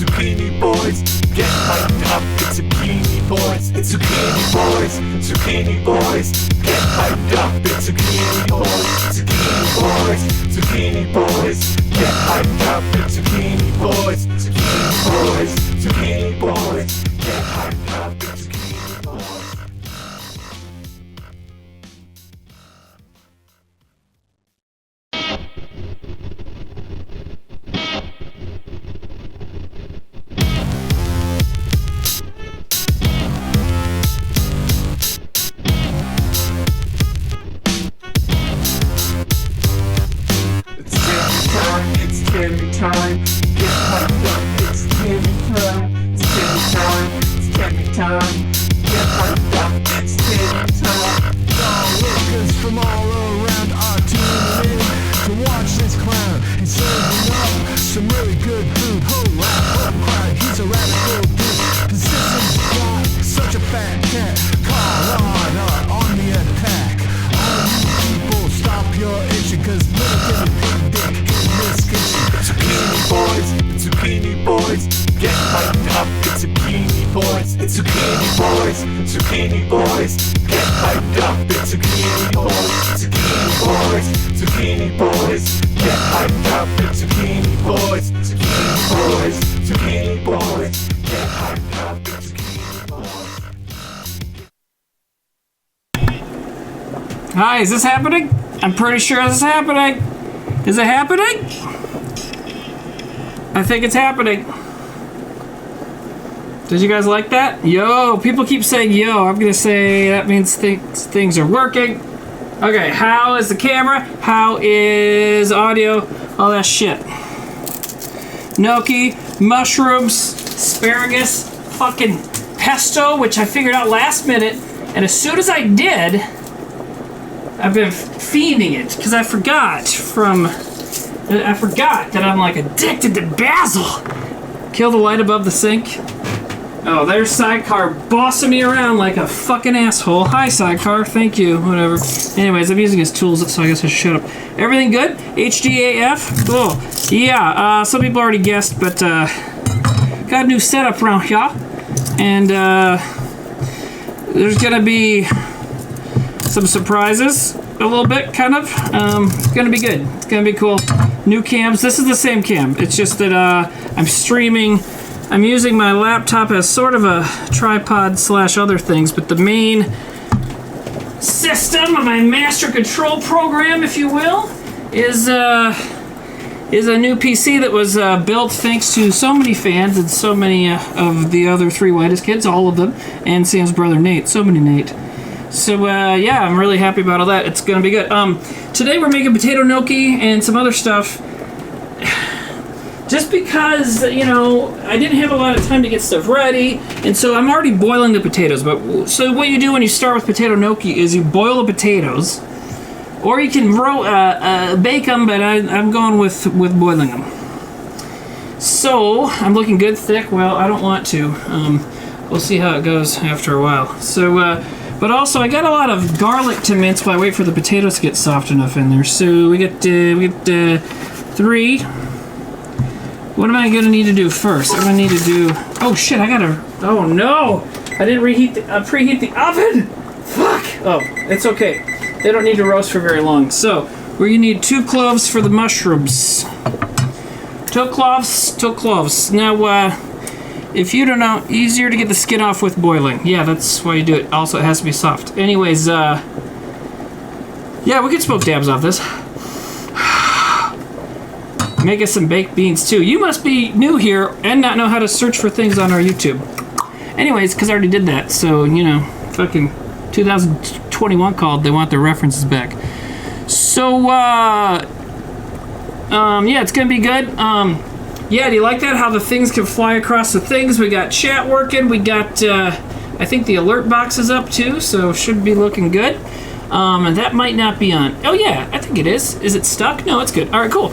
Zucchini Boiz, get hyped up, it's Zucchini Boiz, it's Zucchini Boiz, Zucchini Boiz, get hyped up, it's Zucchini Boiz, Zucchini Boiz, Zucchini Boiz, get hyped up, it's Zucchini Boiz, Zucchini Boiz, Zucchini Boiz, get hyped up, it's Zucchini Boiz. Time, get hyped up, it's candy time, it's candy time, it's candy time, get hyped up, it's candy time. Y'all workers from all around are tuning in to watch this clown. He's serving up some really good food. Hola, hola, he's a radical dude. Persistence got such a fat cat. Call on the attack. All you people, stop your itching, cause little pig dick in this kitchen. Zucchini Boiz, it's Zucchini Boiz, get hyped up, it's Zucchini Boiz, it's Zucchini Boiz, Zucchini Boiz, get hyped up, it's Zucchini Boiz, Zucchini Boiz, Zucchini Boiz, get hyped up, it's Zucchini Boiz, Zucchini Boiz, Zucchini Boiz, get hyped up, it's Zucchini Boiz. Hi, is this happening? I'm pretty sure this is happening. Is it happening? I think it's happening. Did you guys like that? Yo, people keep saying yo. I'm gonna say that means things are working. Okay, how is the camera? How is audio? All that shit. Gnocchi, mushrooms, asparagus, fucking pesto, which I figured out last minute. And as soon as I did, I've been fiending it because I forgot that I'm like addicted to basil. Kill the light above the sink. Oh, there's Sidecar bossing me around like a fucking asshole. Hi, Sidecar. Thank you. Whatever. Anyways, I'm using his tools, so I guess I should shut up. Everything good? HDAF? Oh, yeah. Some people already guessed, but got a new setup around here. And there's going to be some surprises. A little bit, kind of. It's gonna be good. It's gonna be cool. New cams. This is the same cam. It's just that I'm streaming. I'm using my laptop as sort of a tripod / other things, but the main system of my master control program, if you will, is a new PC that was built thanks to so many fans and so many of the other three whitest kids, all of them, and Sam's brother Nate. So many Nate. So, yeah, I'm really happy about all that. It's going to be good. Today we're making potato gnocchi and some other stuff. Just because, you know, I didn't have a lot of time to get stuff ready, and so I'm already boiling the potatoes. But so what you do when you start with potato gnocchi is you boil the potatoes, or you can bake them, but I'm going with boiling them. So, I'm looking good thick. Well, I don't want to. We'll see how it goes after a while. So, but also, I got a lot of garlic to mince while I wait for the potatoes to get soft enough in there. So we get 3. What am I gonna need to do first? I'm gonna need to do. Oh shit! Oh no! I didn't preheat the oven. Fuck! Oh, it's okay. They don't need to roast for very long. So we're gonna need 2 cloves for the mushrooms. 2 cloves. Now, if you don't know, easier to get the skin off with boiling. Yeah, that's why you do it. Also, it has to be soft. Anyways, yeah, we can smoke dabs off this. Make us some baked beans too. You must be new here and not know how to search for things on our YouTube. Anyways, because I already did that, so, you know, fucking 2021 called, they want their references back. So, yeah, it's gonna be good. Yeah, do you like that? How the things can fly across the things? We got chat working, we got, I think the alert box is up too, so should be looking good. And that might not be on. Oh yeah, I think it is. Is it stuck? No, it's good. All right, cool.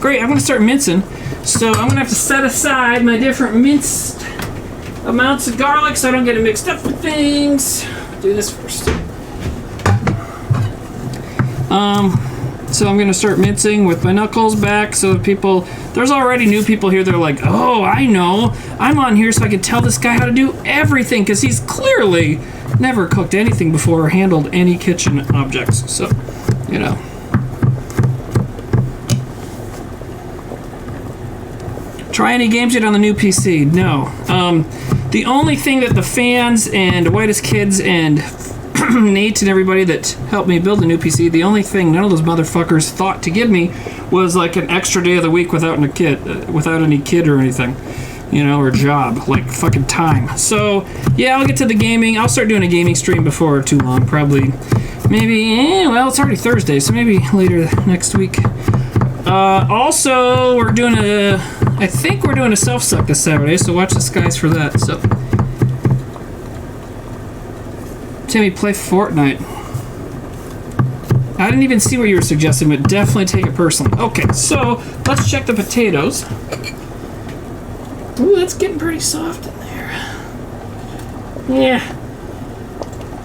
Great, I'm gonna start mincing. So I'm gonna have to set aside my different minced amounts of garlic so I don't get it mixed up with things. Do this first. So I'm gonna start mincing with my knuckles back so that people, there's already new people here, they're like, oh, I know, I'm on here so I can tell this guy how to do everything, because he's clearly never cooked anything before or handled any kitchen objects, so, you know. Try any games yet on the new PC? No. The only thing that the fans and Whitest Kids and Nate and everybody that helped me build the new PC, the only thing none of those motherfuckers thought to give me was like an extra day of the week without any kid or anything, you know, or job, like fucking time. So yeah, I'll get to the gaming. I'll start doing a gaming stream before too long, probably, maybe. Well, it's already Thursday, so maybe later next week. Also, I think we're doing a self-suck this Saturday, so watch the skies for that. So. Timmy, play Fortnite. I didn't even see what you were suggesting, but definitely take it personally. Okay, so let's check the potatoes. Ooh, that's getting pretty soft in there. Yeah.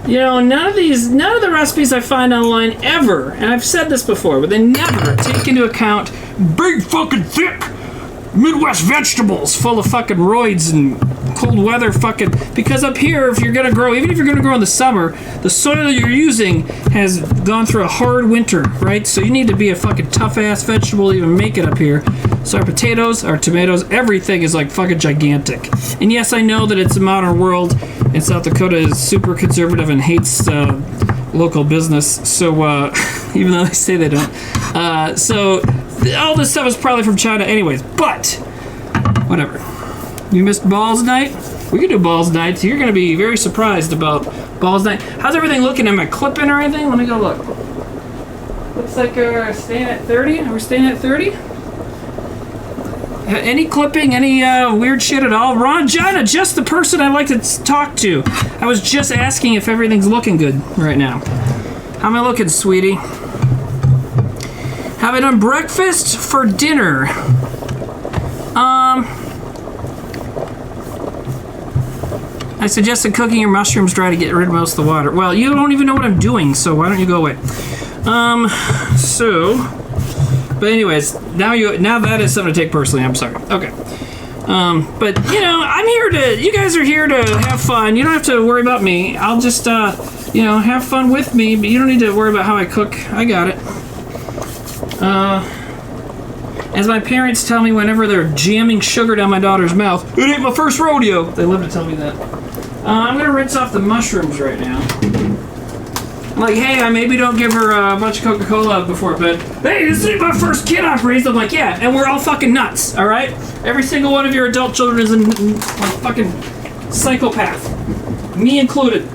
You know, none of the recipes I find online ever, and I've said this before, but they never take into account big fucking thick Midwest vegetables full of fucking roids and cold weather fucking, because up here, if you're gonna grow, even if you're gonna grow in the summer, the soil you're using has gone through a hard winter, right? So you need to be a fucking tough ass vegetable to even make it up here. So our potatoes, our tomatoes, everything is like fucking gigantic. And yes, I know that it's a modern world and South Dakota is super conservative and hates local business, so even though they say they don't, so all this stuff is probably from China anyways, but whatever. You missed Balls Night? We can do Balls Night, so you're going to be very surprised about Balls Night. How's everything looking? Am I clipping or anything? Let me go look. Looks like we're staying at 30. Are we staying at 30? Any clipping? Any weird shit at all? Ron Jana, just the person I like to talk to. I was just asking if everything's looking good right now. How am I looking, sweetie? Have I done breakfast for dinner? I suggested cooking your mushrooms dry to get rid of most of the water. Well, you don't even know what I'm doing, so why don't you go away? But anyways, now that is something to take personally. I'm sorry. Okay. But you know, you guys are here to have fun. You don't have to worry about me. I'll just, you know, have fun with me, but you don't need to worry about how I cook. I got it. As my parents tell me whenever they're jamming sugar down my daughter's mouth, it ain't my first rodeo. They love to tell me that. I'm gonna rinse off the mushrooms right now. Like, hey, I maybe don't give her a bunch of Coca-Cola before bed. Hey, this is my first kid I've raised. I'm like, yeah, and we're all fucking nuts, all right? Every single one of your adult children is a fucking psychopath. Me included.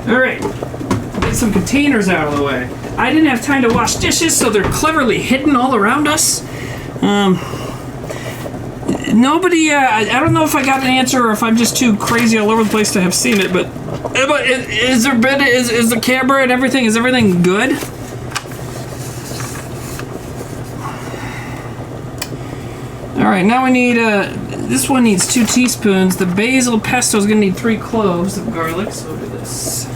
Alright, get some containers out of the way. I didn't have time to wash dishes, so they're cleverly hidden all around us. Nobody, I don't know if I got an answer or if I'm just too crazy all over the place to have seen it, but is the camera and everything, is everything good? Alright, now we need, this one needs 2 teaspoons. The basil pesto is going to need 3 cloves of garlic, so we'll do this.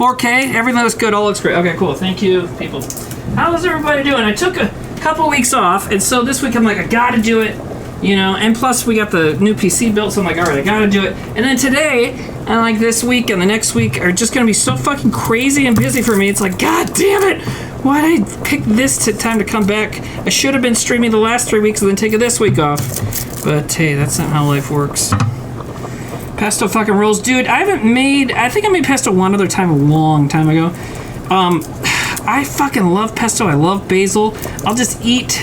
4K, everything looks good, all looks great. Okay, cool, thank you, people. How's everybody doing? I took a couple weeks off, and so this week I'm like, I gotta do it, you know, and plus we got the new PC built, so I'm like, alright, I gotta do it. And then today, and like this week and the next week are just gonna be so fucking crazy and busy for me. It's like, god damn it, Why did I pick this time to come back? I should have been streaming the last 3 weeks and then taking this week off. But hey, that's not how life works. Pesto fucking rules. Dude, I think I made pesto one other time a long time ago. I fucking love pesto. I love basil. I'll just eat.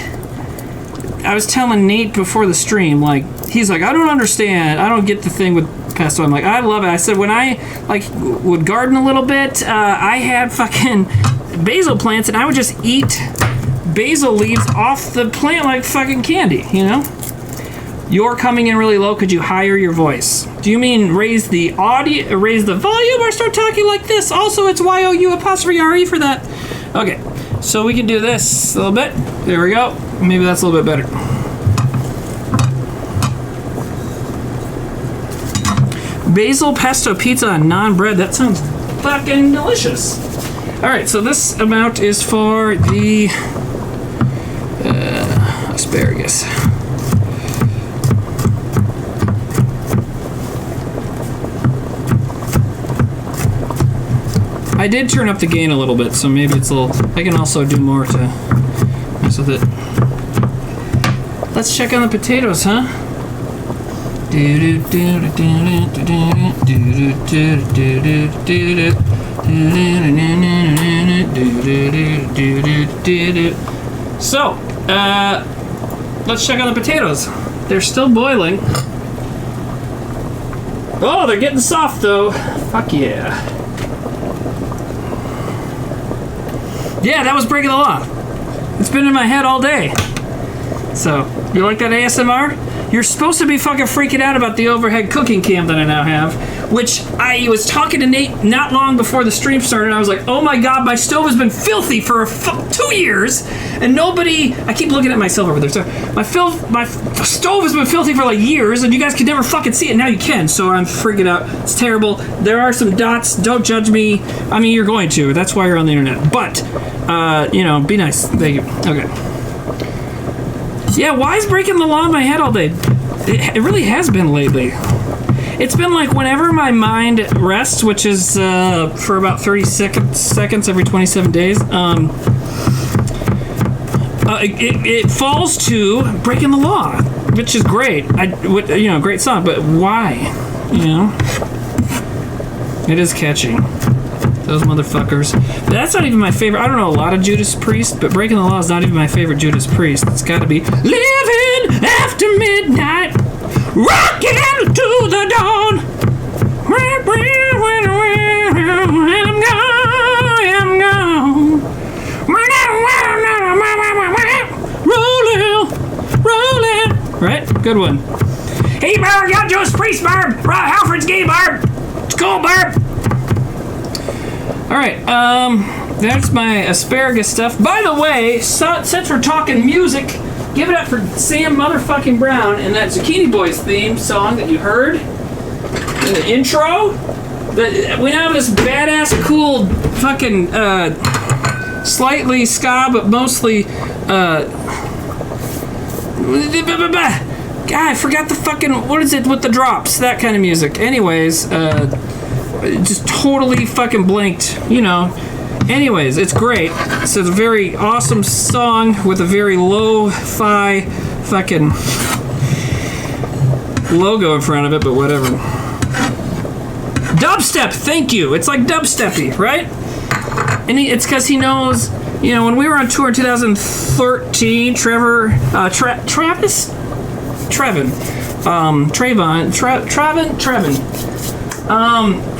I was telling Nate before the stream, like, he's like, I don't understand. I don't get the thing with pesto. I'm like, I love it. I said, when I, like, would garden a little bit, I had fucking basil plants, and I would just eat basil leaves off the plant like fucking candy, you know? You're coming in really low. Could you higher your voice? Do you mean raise the audio, raise the volume, or start talking like this? Also, it's YOU''RE for that. Okay, so we can do this a little bit. There we go. Maybe that's a little bit better. Basil pesto pizza on non-bread. That sounds fucking delicious. All right, so this amount is for the asparagus. I did turn up the gain a little bit, so maybe it's a little... I can also do more to mess with it. Let's check on the potatoes, huh? So, let's check on the potatoes. They're still boiling. Oh, they're getting soft, though. Fuck yeah. Yeah, that was breaking the law. It's been in my head all day. So, you like that ASMR? You're supposed to be fucking freaking out about the overhead cooking cam that I now have, which I was talking to Nate not long before the stream started. I was like, oh my god, my stove has been filthy for 2 years, and nobody... I keep looking at myself over there. So my stove has been filthy for like years, and you guys could never fucking see it. Now you can, so I'm freaking out. It's terrible. There are some dots. Don't judge me. I mean, you're going to. That's why you're on the internet. But, you know, be nice. Thank you. Okay. Yeah, why is breaking the law in my head all day? It really has been lately. It's been like whenever my mind rests, which is for about 30 seconds every 27 days, it falls to breaking the law, which is great. Great song, but why? You know? It is catchy. Those motherfuckers. But that's not even my favorite. I don't know a lot of Judas Priest, but Breaking the Law is not even my favorite Judas Priest. It's got to be Living After Midnight, Rocking to the Dawn. I'm gone. Rolling. Right? Good one. Hey, Barb, got Judas Priest, Barb. Halford's gay, Barb. It's cool, Barb. Alright, that's my asparagus stuff. By the way, since we're talking music, give it up for Sam motherfucking Brown and that Zucchini Boiz theme song that you heard in the intro. We now have this badass, cool, fucking, slightly ska, but mostly, God, I forgot the fucking, what is it with the drops? That kind of music. Anyways, just totally fucking blanked, you know. Anyways, it's great. It's a very awesome song with a very lo-fi fucking logo in front of it, but whatever. Dubstep, thank you. It's like dubsteppy, right? And it's because he knows, you know, when we were on tour in 2013,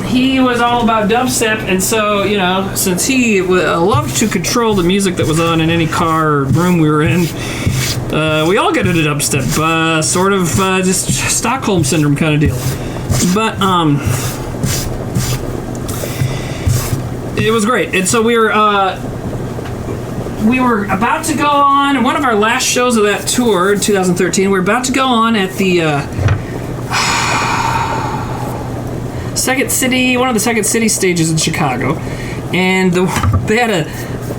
he was all about dubstep, and so, you know, since he loved to control the music that was on in any car or room we were in, we all got into dubstep, sort of just Stockholm Syndrome kind of deal. But, it was great. And so we were about to go on one of our last shows of that tour in 2013. We were about to go on at the Second City, one of the Second City stages in Chicago, and they had a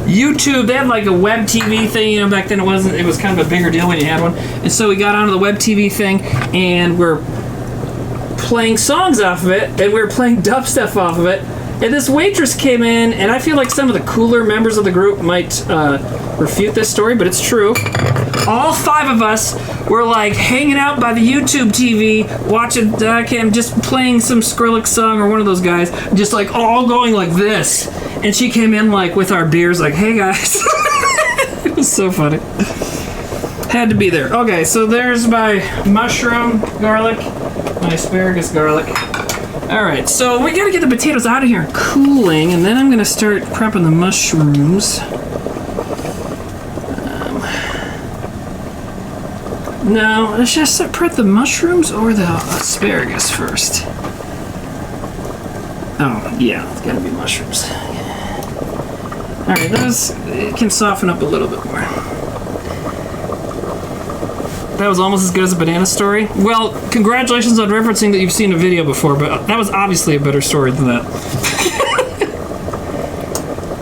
YouTube. They had like a web TV thing. You know, back then it was kind of a bigger deal when you had one. And so we got onto the web TV thing, and we're playing songs off of it, and we were playing dubstep off of it. And this waitress came in, and I feel like some of the cooler members of the group might refute this story, but it's true. All 5 of us were like hanging out by the YouTube TV, watching him just playing some Skrillex song or one of those guys, just like all going like this. And she came in like with our beers, like, "Hey guys." It was so funny. Had to be there. Okay, so there's my mushroom garlic, my asparagus garlic. All right, so we gotta get the potatoes out of here and cooling, and then I'm gonna start prepping the mushrooms. No, let's just prep the mushrooms or the asparagus first. Oh, yeah, it's gotta be mushrooms. All right, those it can soften up a little bit more. That was almost as good as a banana story. Well, congratulations on referencing that you've seen a video before, but that was obviously a better story than that.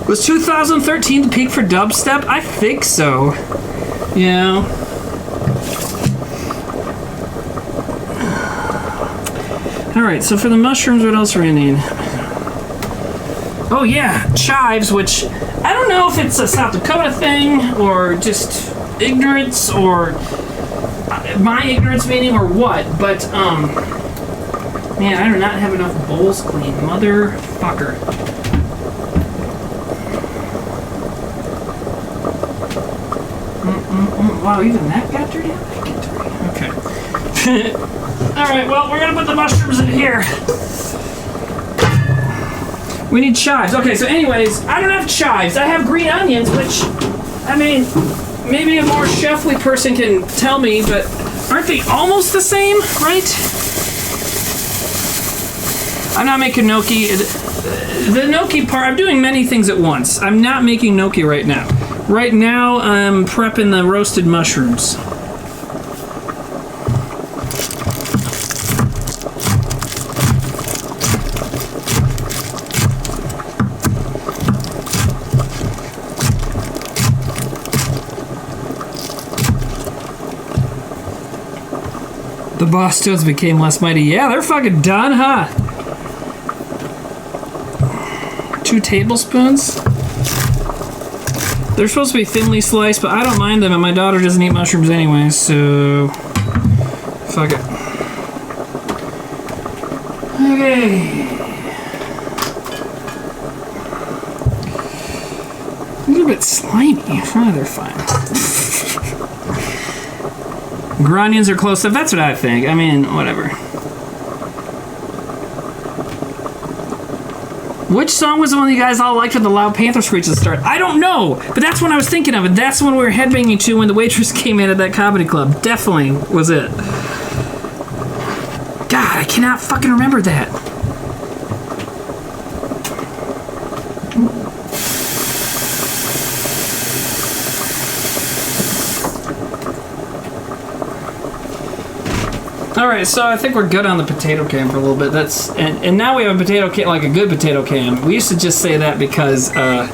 Was 2013 the peak for dubstep? I think so. Yeah. Alright, so for the mushrooms, what else are we gonna need? Oh yeah, chives, which I don't know if it's a South Dakota thing, or just ignorance, or my ignorance meaning, or what, but, man, I do not have enough bowls clean. Motherfucker. Wow, even that got dirty? That got dirty. Okay. Alright, well, we're gonna put the mushrooms in here. We need chives. Okay, so anyways, I don't have chives. I have green onions, which, I mean, maybe a more chefly person can tell me, but aren't they almost the same, right? I'm not making gnocchi. The gnocchi part, I'm doing many things at once. I'm not making gnocchi right now. Right now, I'm prepping the roasted mushrooms. The boss toads became less mighty. Yeah, they're fucking done, huh? 2 tablespoons? They're supposed to be thinly sliced, but I don't mind them, and my daughter doesn't eat mushrooms anyway, so... fuck it. Okay. A little bit slimy. Oh, they're fine. Grunions are close up. That's what I think. I mean, whatever. Which song was the one you guys all liked with the loud panther screech at the start? I don't know, but that's what I was thinking of, and that's the one we were headbanging to when the waitress came in at that comedy club. Definitely was it. God, I cannot fucking remember that. Alright, so I think we're good on the potato can for a little bit. That's and now we have a potato can, like a good potato can. We used to just say that because the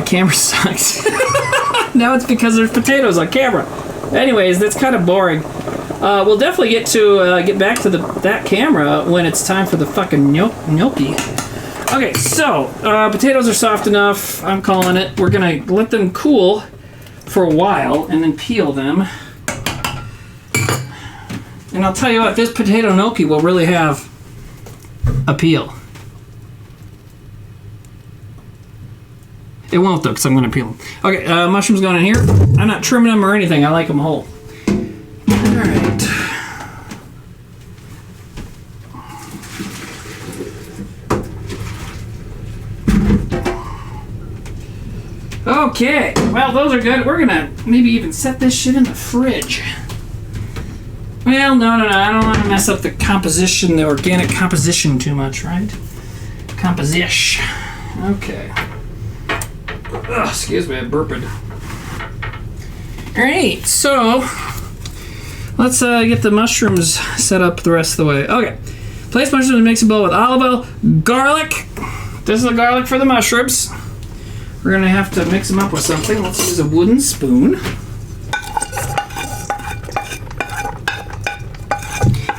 camera sucks. Now it's because there's potatoes on camera. Anyways, that's kind of boring. We'll definitely get back to that camera when it's time for the fucking gnocchi. Okay, so potatoes are soft enough. I'm calling it. We're gonna let them cool for a while and then peel them. And I'll tell you what, this potato gnocchi will really have appeal. It won't though, because I'm going to peel them. Okay, mushrooms going in here. I'm not trimming them or anything. I like them whole. Alright. Okay, well, those are good. We're going to maybe even set this shit in the fridge. Well, no, I don't want to mess up the composition, the organic composition too much, right? Composition. Okay. Ugh, excuse me, I burped. Alright, so let's get the mushrooms set up the rest of the way. Okay. Place mushrooms in a mixing bowl with olive oil, garlic. This is the garlic for the mushrooms. We're going to have to mix them up with something. Let's use a wooden spoon.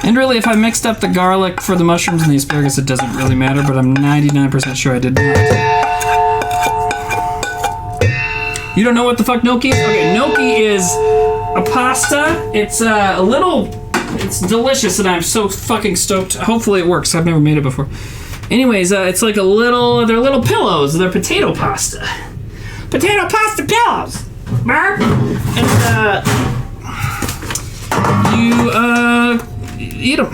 And really, if I mixed up the garlic for the mushrooms and the asparagus, it doesn't really matter, but I'm 99% sure I did not. You don't know what the fuck gnocchi is? Okay, gnocchi is a pasta. It's a little... It's delicious, and I'm so fucking stoked. Hopefully it works. I've never made it before. Anyways, it's like a little... They're little pillows. They're potato pasta. Potato pasta pillows! And, you eat them.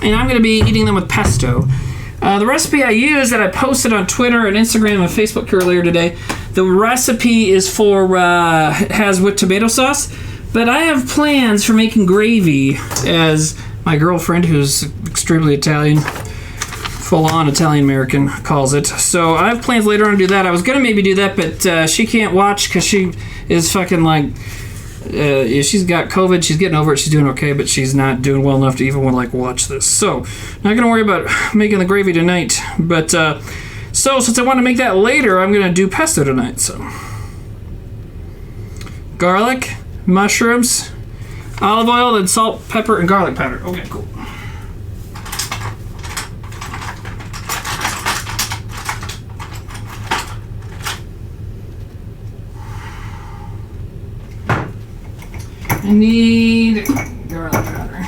And I'm going to be eating them with pesto. The recipe I used that I posted on Twitter and Instagram and Facebook earlier today, the recipe is for, has with tomato sauce. But I have plans for making gravy, as my girlfriend, who's extremely Italian, full-on Italian-American, calls it. So I have plans later on to do that. I was going to maybe do that, but she can't watch because she is fucking like... she's got COVID. She's getting over it. She's doing okay, but she's not doing well enough to even want to like watch this. So not going to worry about making the gravy tonight. But so since I want to make that later, I'm going to do pesto tonight. So garlic... mushrooms, olive oil, then salt, pepper, and garlic powder. Okay, cool. I need garlic powder.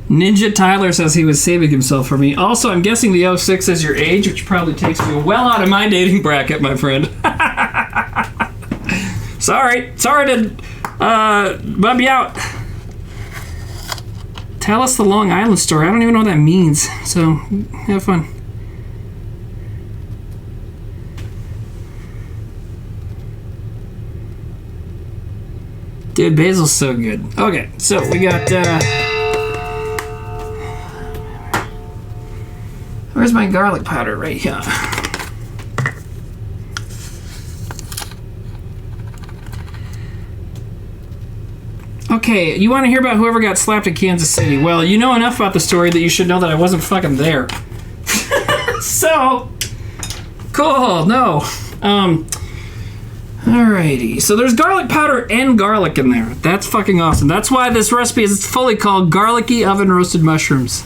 Ninja Tyler says he was saving himself for me. Also, I'm guessing the 06 is your age, which probably takes me well out of my dating bracket, my friend. Sorry to bum you out. Tell us the Long Island story. I don't even know what that means, so have fun. Dude, basil's so good. Okay, so we got... where's my garlic powder? Right here. Okay, you want to hear about whoever got slapped in Kansas City? Well, you know enough about the story that you should know that I wasn't fucking there. So, cool, no. Alrighty, so there's garlic powder and garlic in there. That's fucking awesome. That's why this recipe is fully called Garlicky Oven Roasted Mushrooms.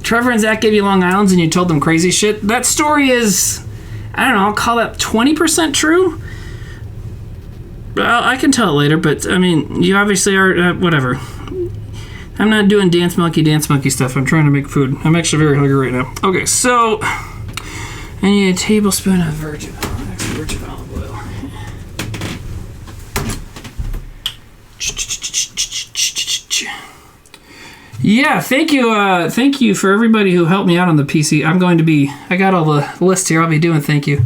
Trevor and Zach gave you Long Island's and you told them crazy shit. That story is, I don't know, I'll call that 20% true? Well, I can tell it later, but, I mean, you obviously are, whatever. I'm not doing dance monkey stuff. I'm trying to make food. I'm actually very hungry right now. Okay, so, I need a tablespoon of virgin olive oil. Yeah, thank you for everybody who helped me out on the PC. I got all the lists here. I'll be doing thank you.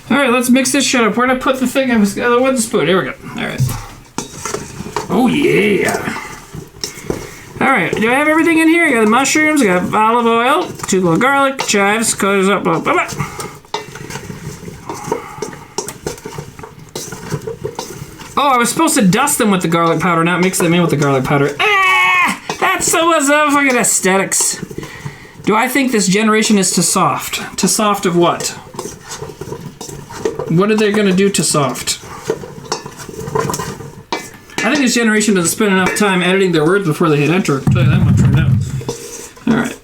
All right, let's mix this shit up. Where'd I put the thing? What's the spoon? Here we go. All right. Oh yeah. All right, do I have everything in here? I got the mushrooms, I got olive oil, 2 little garlic, chives, cut up, blah, blah, blah. Oh, I was supposed to dust them with the garlic powder, not mix them in with the garlic powder. Ah! That's so what's up, fucking aesthetics. Do I think this generation is too soft? Too soft of what? What are they gonna do to soft? I think this generation doesn't spend enough time editing their words before they hit enter. I'll tell you that much right now. Alright.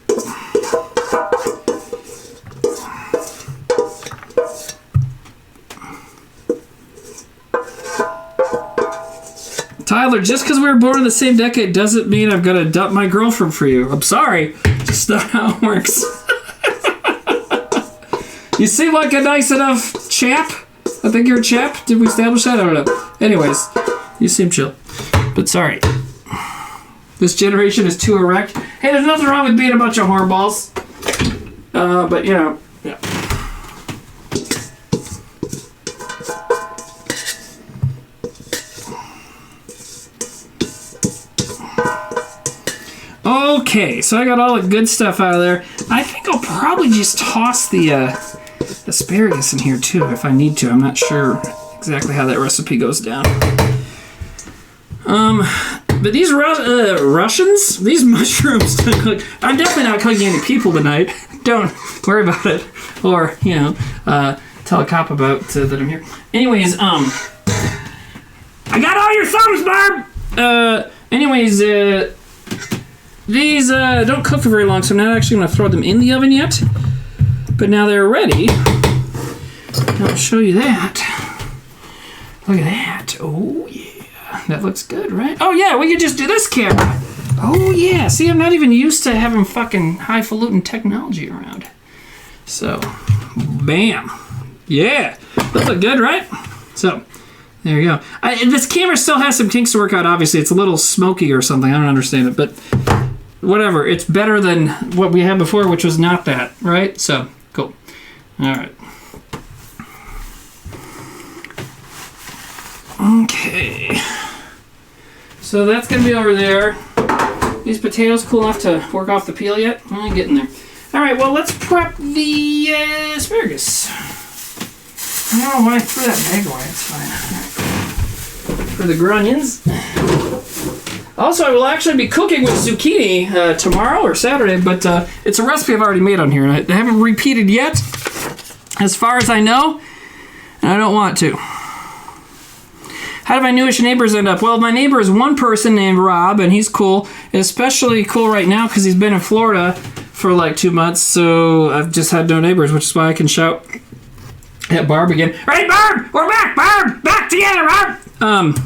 Tyler, just because we were born in the same decade doesn't mean I'm gonna dump my girlfriend for you. I'm sorry. Just not how it works. You seem like a nice enough chap. I think you're a chap. Did we establish that? I don't know. Anyways. You seem chill. But sorry. This generation is too erect. Hey, there's nothing wrong with being a bunch of hornballs. But, you know, yeah. Okay, so I got all the good stuff out of there. I think I'll probably just toss the asparagus in here, too, if I need to. I'm not sure exactly how that recipe goes down. But these Russians, these mushrooms, I'm definitely not cooking any people tonight. Don't worry about it. Or, tell a cop about that I'm here. Anyways, I got all your thumbs, Barb! These don't cook for very long, so I'm not actually going to throw them in the oven yet. But now they're ready. I'll show you that. Look at that. Oh, yeah. That looks good, right? Oh, yeah, we could just do this camera. Oh, yeah. See, I'm not even used to having fucking highfalutin technology around. So, bam. Yeah. Those look good, right? So, there you go. This camera still has some kinks to work out, obviously. It's a little smoky or something. I don't understand it, but whatever. It's better than what we had before, which was not that, right? So, cool. All right. Okay. So that's going to be over there. These potatoes cool enough to work off the peel yet? I ain't getting there. All right, well, let's prep the asparagus. I don't know why I threw that bag away. It's fine. Right. For the grunions. Also, I will actually be cooking with zucchini tomorrow or Saturday, but it's a recipe I've already made on here, and I haven't repeated yet, as far as I know, and I don't want to. How did my newish neighbors end up? Well, my neighbor is one person named Rob, and he's cool. Especially cool right now because he's been in Florida for like 2 months, so I've just had no neighbors, which is why I can shout at Barb again. All right, Barb! We're back, Barb! Back together, Barb!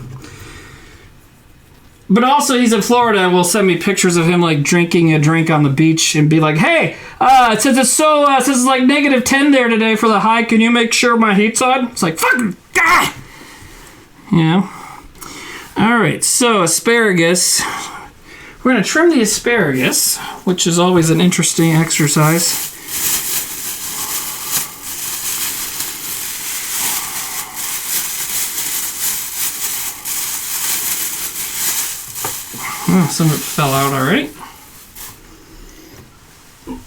But also, he's in Florida and will send me pictures of him like drinking a drink on the beach and be like, "Hey, since it's like -10 there today for the high, can you make sure my heat's on?" It's like, fucking, ah! Yeah. All right, so asparagus. We're going to trim the asparagus, which is always an interesting exercise. Oh, some of it fell out already.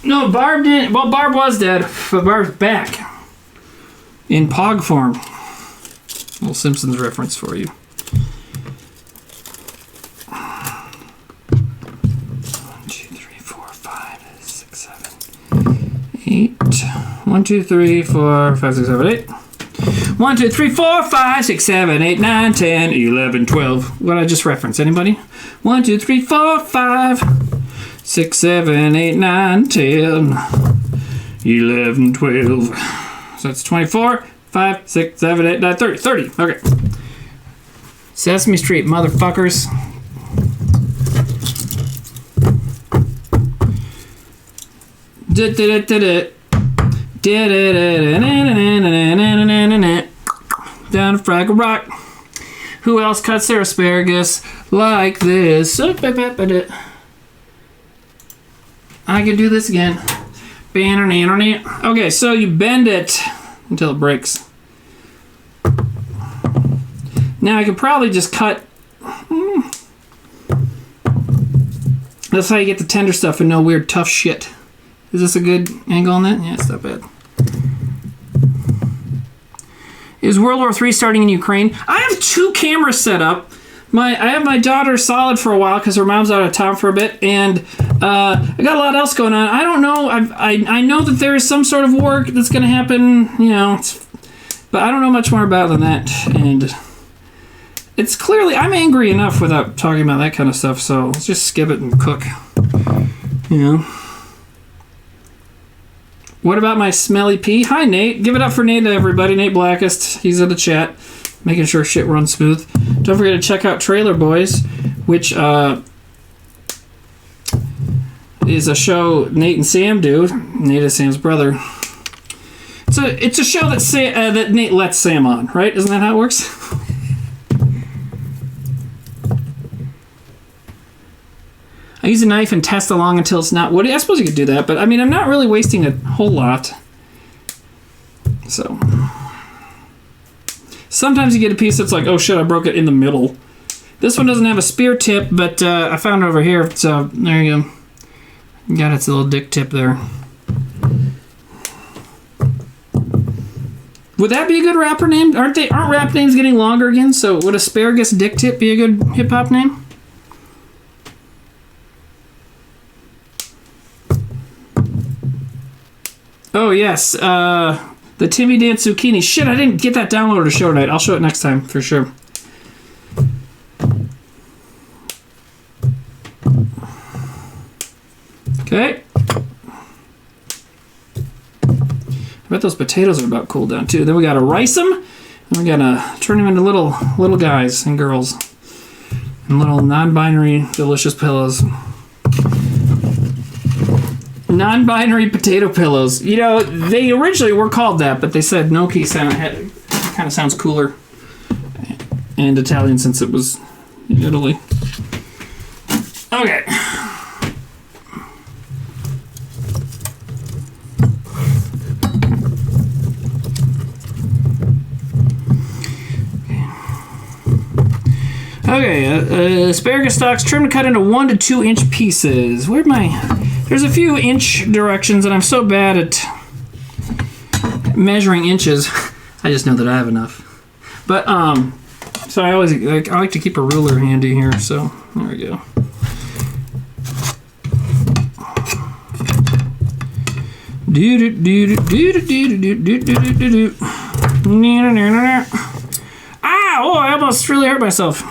No, Barb didn't. Well, Barb was dead, but Barb's back. In pog form. Little Simpsons reference for you. 1, 2, 3, 4, 5, 6, 7, 8. 1, 2, 3, 4, 5, 6, 7, 8. 1, 2, 3, 4, 5, 6, 7, 8, 9, 10, 11, 12. What did I just reference? Anybody? 1, 2, 3, 4, 5, 6, 7, 8, 9, 10, 11, 12. So that's 24. 5, 6, 7, 8, 9, 30. 30. Okay. Sesame Street, motherfuckers. Down to Fraggle Rock. Who else cuts their asparagus like this? I can do this again. Okay, so you bend it until it breaks. Now I could probably just cut. That's how you get the tender stuff and no weird tough shit. Is this a good angle on that? Yeah, it's not bad. Is World War III starting in Ukraine? I have 2 cameras set up. I have my daughter solid for a while because her mom's out of town for a bit, and I got a lot else going on. I don't know. I know that there is some sort of war that's going to happen, but I don't know much more about it than that. And it's clearly, I'm angry enough without talking about that kind of stuff, so let's just skip it and cook. What about my smelly pea? Hi, Nate. Give it up for Nate, everybody. Nate Blackest. He's in the chat, making sure shit runs smooth. Don't forget to check out Trailer Boys, which is a show Nate and Sam do. Nate is Sam's brother. So it's a show that Nate lets Sam on, right? Isn't that how it works? I use a knife and test along until it's not woody. I suppose you could do that, but I mean, I'm not really wasting a whole lot. So sometimes you get a piece that's like, oh shit, I broke it in the middle. This one doesn't have a spear tip, but I found it over here, so there you go. Got its little dick tip there. Would that be a good rapper name? Aren't rap names getting longer again? So would asparagus dick tip be a good hip hop name? Oh, yes. The Timmy Dance Zucchini. Shit, I didn't get that downloaded to show tonight. I'll show it next time, for sure. Okay. I bet those potatoes are about cooled down, too. Then we gotta rice them, and we gotta turn them into little guys and girls. And little non-binary delicious pillows. Non-binary potato pillows. You know, they originally were called that, but they said gnocchi kind of sounds cooler. And Italian since it was in Italy. Okay. Okay, asparagus stalks trimmed and cut into 1 to 2 inch pieces. Where'd my... There's a few inch directions, and I'm so bad at measuring inches. I just know that I have enough. But, so I like to keep a ruler handy here, so there we go. Ah! Oh, I almost really hurt myself.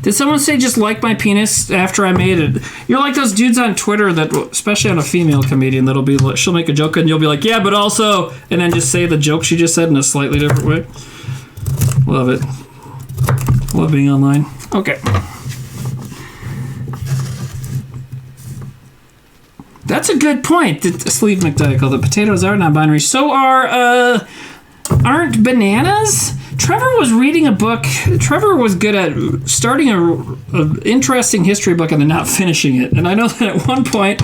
Did someone say just like my penis after I made it? You're like those dudes on Twitter that, especially on a female comedian, that'll be like, she'll make a joke and you'll be like, yeah, but also, and then just say the joke she just said in a slightly different way. Love it. Love being online. Okay. That's a good point. Sleeve McDyke. The potatoes are non-binary. So aren't bananas? Trevor was reading a book. Trevor was good at starting an interesting history book and then not finishing it. And I know that at one point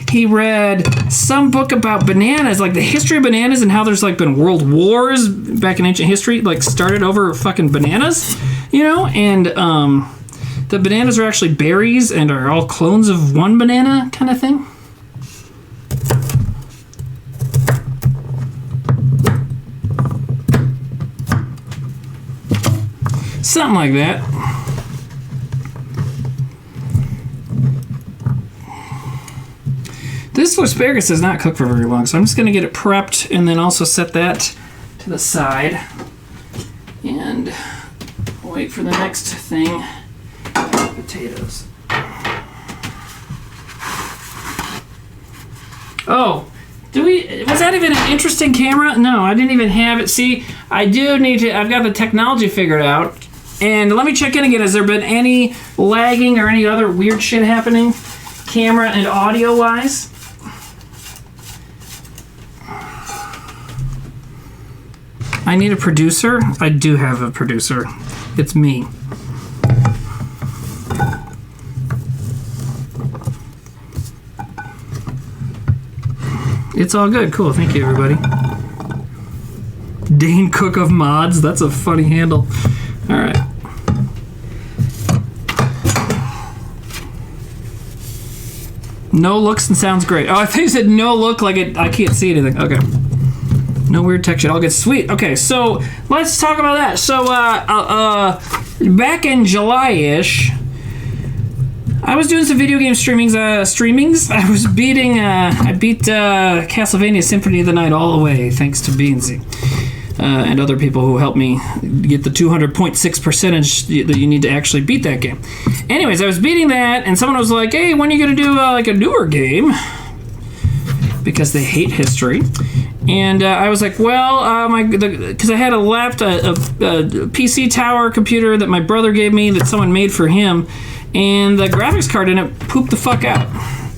he read some book about bananas, like the history of bananas and how there's like been world wars back in ancient history, like started over fucking bananas, you know? And the bananas are actually berries and are all clones of one banana kind of thing. Something like that. This asparagus does not cook for very long, so I'm just going to get it prepped and then also set that to the side. And wait for the next thing. Potatoes. Oh, was that even an interesting camera? No, I didn't even have it. See, I do need to, I've got the technology figured out. And let me check in again. Has there been any lagging or any other weird shit happening, camera and audio wise? I need a producer. I do have a producer. It's me. It's all good. Cool. Thank you, everybody. Dane Cook of Mods. That's a funny handle. All right. No looks and sounds great. Oh, I think you said no look like it. I can't see anything. Okay. No weird texture. All good. Sweet. Okay, so let's talk about that. So, back in July-ish, I was doing some video game streamings. I was beating. I beat Castlevania Symphony of the Night all the way, thanks to Beansy. And other people who helped me get the 200.6 percentage that you need to actually beat that game. Anyways, I was beating that, and someone was like, hey, when are you going to do like a newer game? Because they hate history. And I was like, well, because I had a PC tower computer that my brother gave me that someone made for him, and the graphics card in it pooped the fuck out.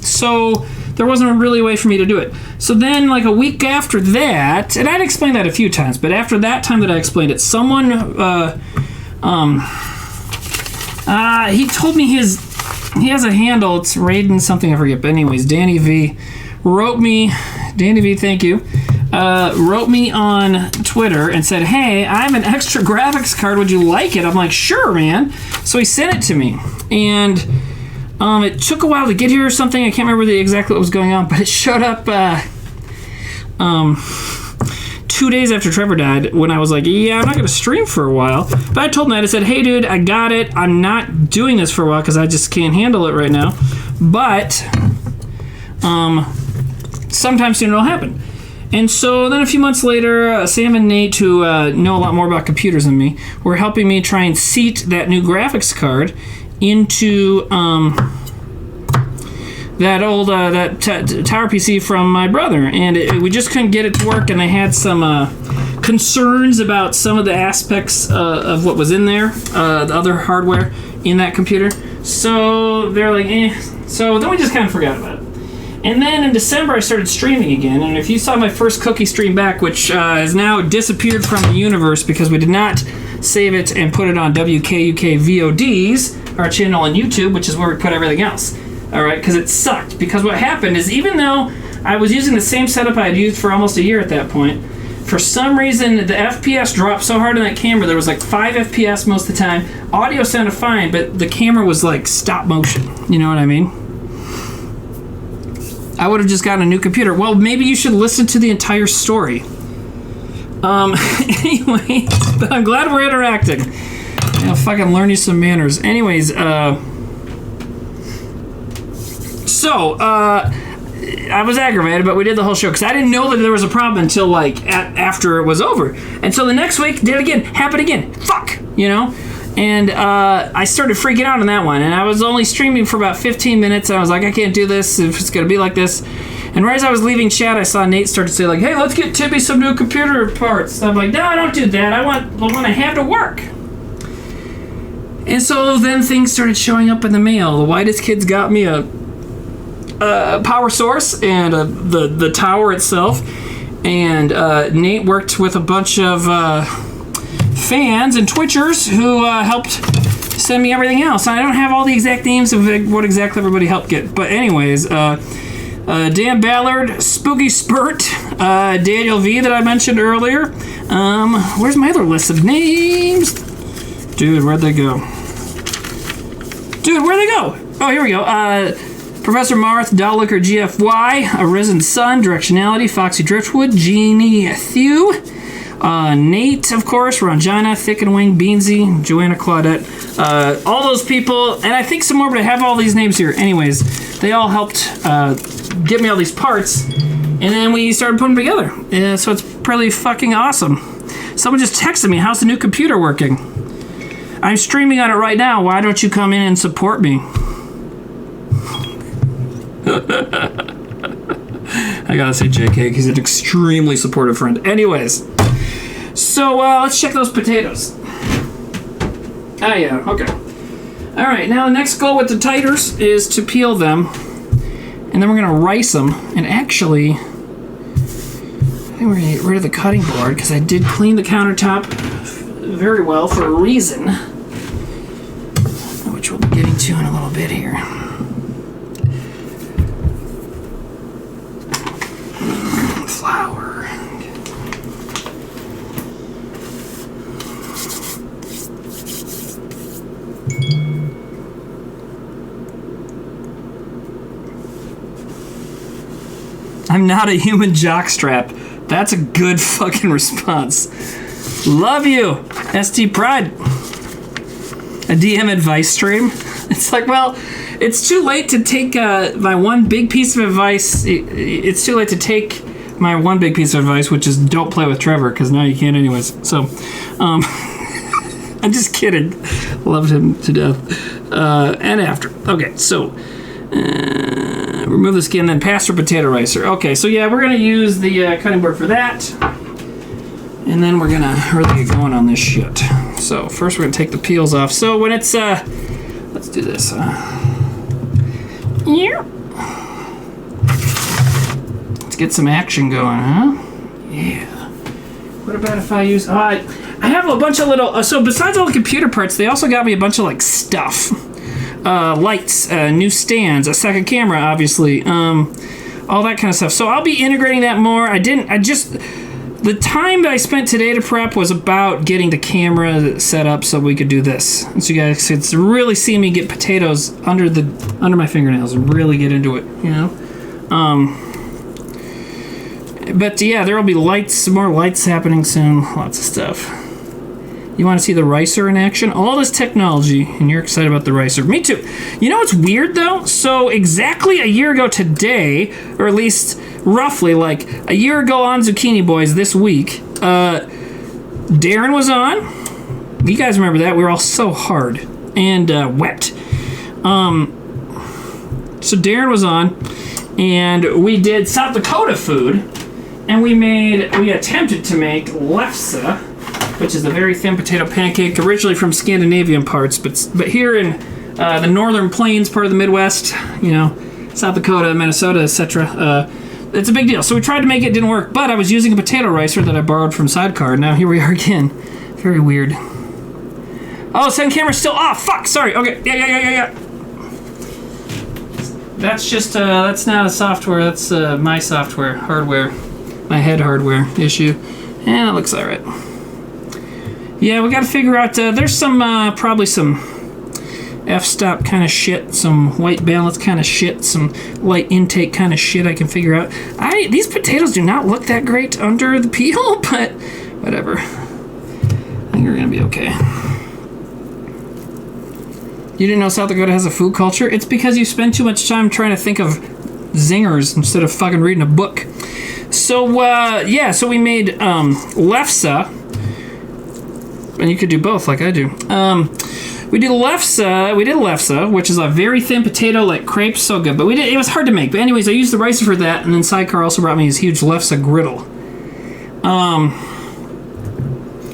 So there wasn't really a way for me to do it. So then, like a week after that, and I'd explained that a few times, but after that time that I explained it, someone, he told me he has a handle, it's Raiden something, I forget, but anyways, Danny V wrote me, Danny V, thank you, wrote me on Twitter and said, hey, I have an extra graphics card, would you like it? I'm like, sure, man. So he sent it to me, and it took a while to get here or something. I can't remember exactly what was going on, but it showed up 2 2 days after Trevor died when I was like, yeah, I'm not going to stream for a while. But I told Matt, I said, hey, dude, I got it. I'm not doing this for a while because I just can't handle it right now. But sometime soon it'll happen. And so then a few months later, Sam and Nate, who know a lot more about computers than me, were helping me try and seat that new graphics card into that old tower PC from my brother. And we just couldn't get it to work, and I had some concerns about some of the aspects of what was in there, the other hardware in that computer. So they're like, eh. So then we just kind of forgot about it. And then in December, I started streaming again. And if you saw my first cookie stream back, which has now disappeared from the universe because we did not save it and put it on WKUK VODs, our channel on YouTube, which is where we put everything else. All right, because it sucked. Because what happened is, even though I was using the same setup I had used for almost a year at that point, for some reason, the FPS dropped so hard on that camera, there was like 5 FPS most of the time. Audio sounded fine, but the camera was like stop motion. You know what I mean? I would have just gotten a new computer. Well, maybe you should listen to the entire story. Anyway, but I'm glad we're interacting. I'll fucking learn you some manners. Anyways, so, I was aggravated, but we did the whole show because I didn't know that there was a problem until like after it was over. And so the next week, did it again, happened again. Fuck, you know? And I started freaking out on that one. And I was only streaming for about 15 minutes. And I was like, I can't do this if it's going to be like this. And right as I was leaving chat, I saw Nate start to say like, hey, let's get Tibby some new computer parts. And I'm like, no, I don't do that. I want the one I have to work. And so then things started showing up in the mail. The whitest kids got me a power source and the tower itself. And Nate worked with a bunch of fans and Twitchers who helped send me everything else. I don't have all the exact names of what exactly everybody helped get. But anyways, Dan Ballard, Spooky Spurt, Daniel V that I mentioned earlier. Where's my other list of names? Dude, where'd they go? Oh, here we go. Professor Marth, Dallicker GFY, Arisen Sun, Directionality, Foxy Driftwood, Jeannie Thew, Nate, of course, Ranjana, Thick and Wing, Beansy, Joanna Claudette, all those people, and I think some more, but I have all these names here. Anyways, they all helped get me all these parts, and then we started putting them together. So it's pretty fucking awesome. Someone just texted me, how's the new computer working? I'm streaming on it right now. Why don't you come in and support me? I gotta say JK, he's an extremely supportive friend. Anyways, so let's check those potatoes. Ah, yeah, okay. Alright, now the next goal with the titers is to peel them, and then we're gonna rice them. And actually, I think we're gonna get rid of the cutting board because I did clean the countertop very well for a reason, which we'll be getting to in a little bit here. Flour. I'm not a human jockstrap. That's a good fucking response. Love you, ST Pride. A DM advice stream. It's like, well, it's too late to take my one big piece of advice. It's too late to take my one big piece of advice, which is don't play with Trevor, because now you can't anyways. So, I'm just kidding. Loved him to death. And after. Okay, so remove the skin, then pass through potato ricer. Okay, so yeah, we're going to use the cutting board for that. And then we're going to really get going on this shit. So first we're going to take the peels off. So when it's, let's do this. Yeah. Let's get some action going, huh? Yeah. What about if I use... I have a bunch of little... so besides all the computer parts, they also got me a bunch of, like, stuff. Lights, new stands, a second camera, obviously. All that kind of stuff. So I'll be integrating that more. The time that I spent today to prep was about getting the camera set up so we could do this. And so you guys could really see me get potatoes under my fingernails and really get into it, you know? But yeah, there will be lights, more lights happening soon. Lots of stuff. You want to see the ricer in action? All this technology, and you're excited about the ricer. Me too. You know what's weird though? So exactly a year ago today, or at least roughly like a year ago on Zucchini Boiz this week, Darren was on. You guys remember that? We were all so hard and wet. So Darren was on, and we did South Dakota food, and we attempted to make lefse, which is a very thin potato pancake, originally from Scandinavian parts, but here in the northern plains part of the Midwest, you know, South Dakota, Minnesota, etc., it's a big deal. So we tried to make it, didn't work, but I was using a potato ricer that I borrowed from Sidecar. Now here we are again. Very weird. Oh, second camera's still off. Fuck, sorry. Okay, yeah. That's just, that's not a software, that's my software, hardware, my head hardware issue. And it looks alright. Yeah, we gotta figure out, there's some, probably some f-stop kind of shit, some white balance kind of shit, some light intake kind of shit I can figure out. These potatoes do not look that great under the peel, but whatever. I think we're gonna be okay. You didn't know South Dakota has a food culture? It's because you spend too much time trying to think of zingers instead of fucking reading a book. So, yeah, so we made lefse, and you could do both like I do. We did lefse, which is a very thin potato like crepes, so good. But it was hard to make. But anyways, I used the ricer for that, and then Sidecar also brought me his huge lefse griddle.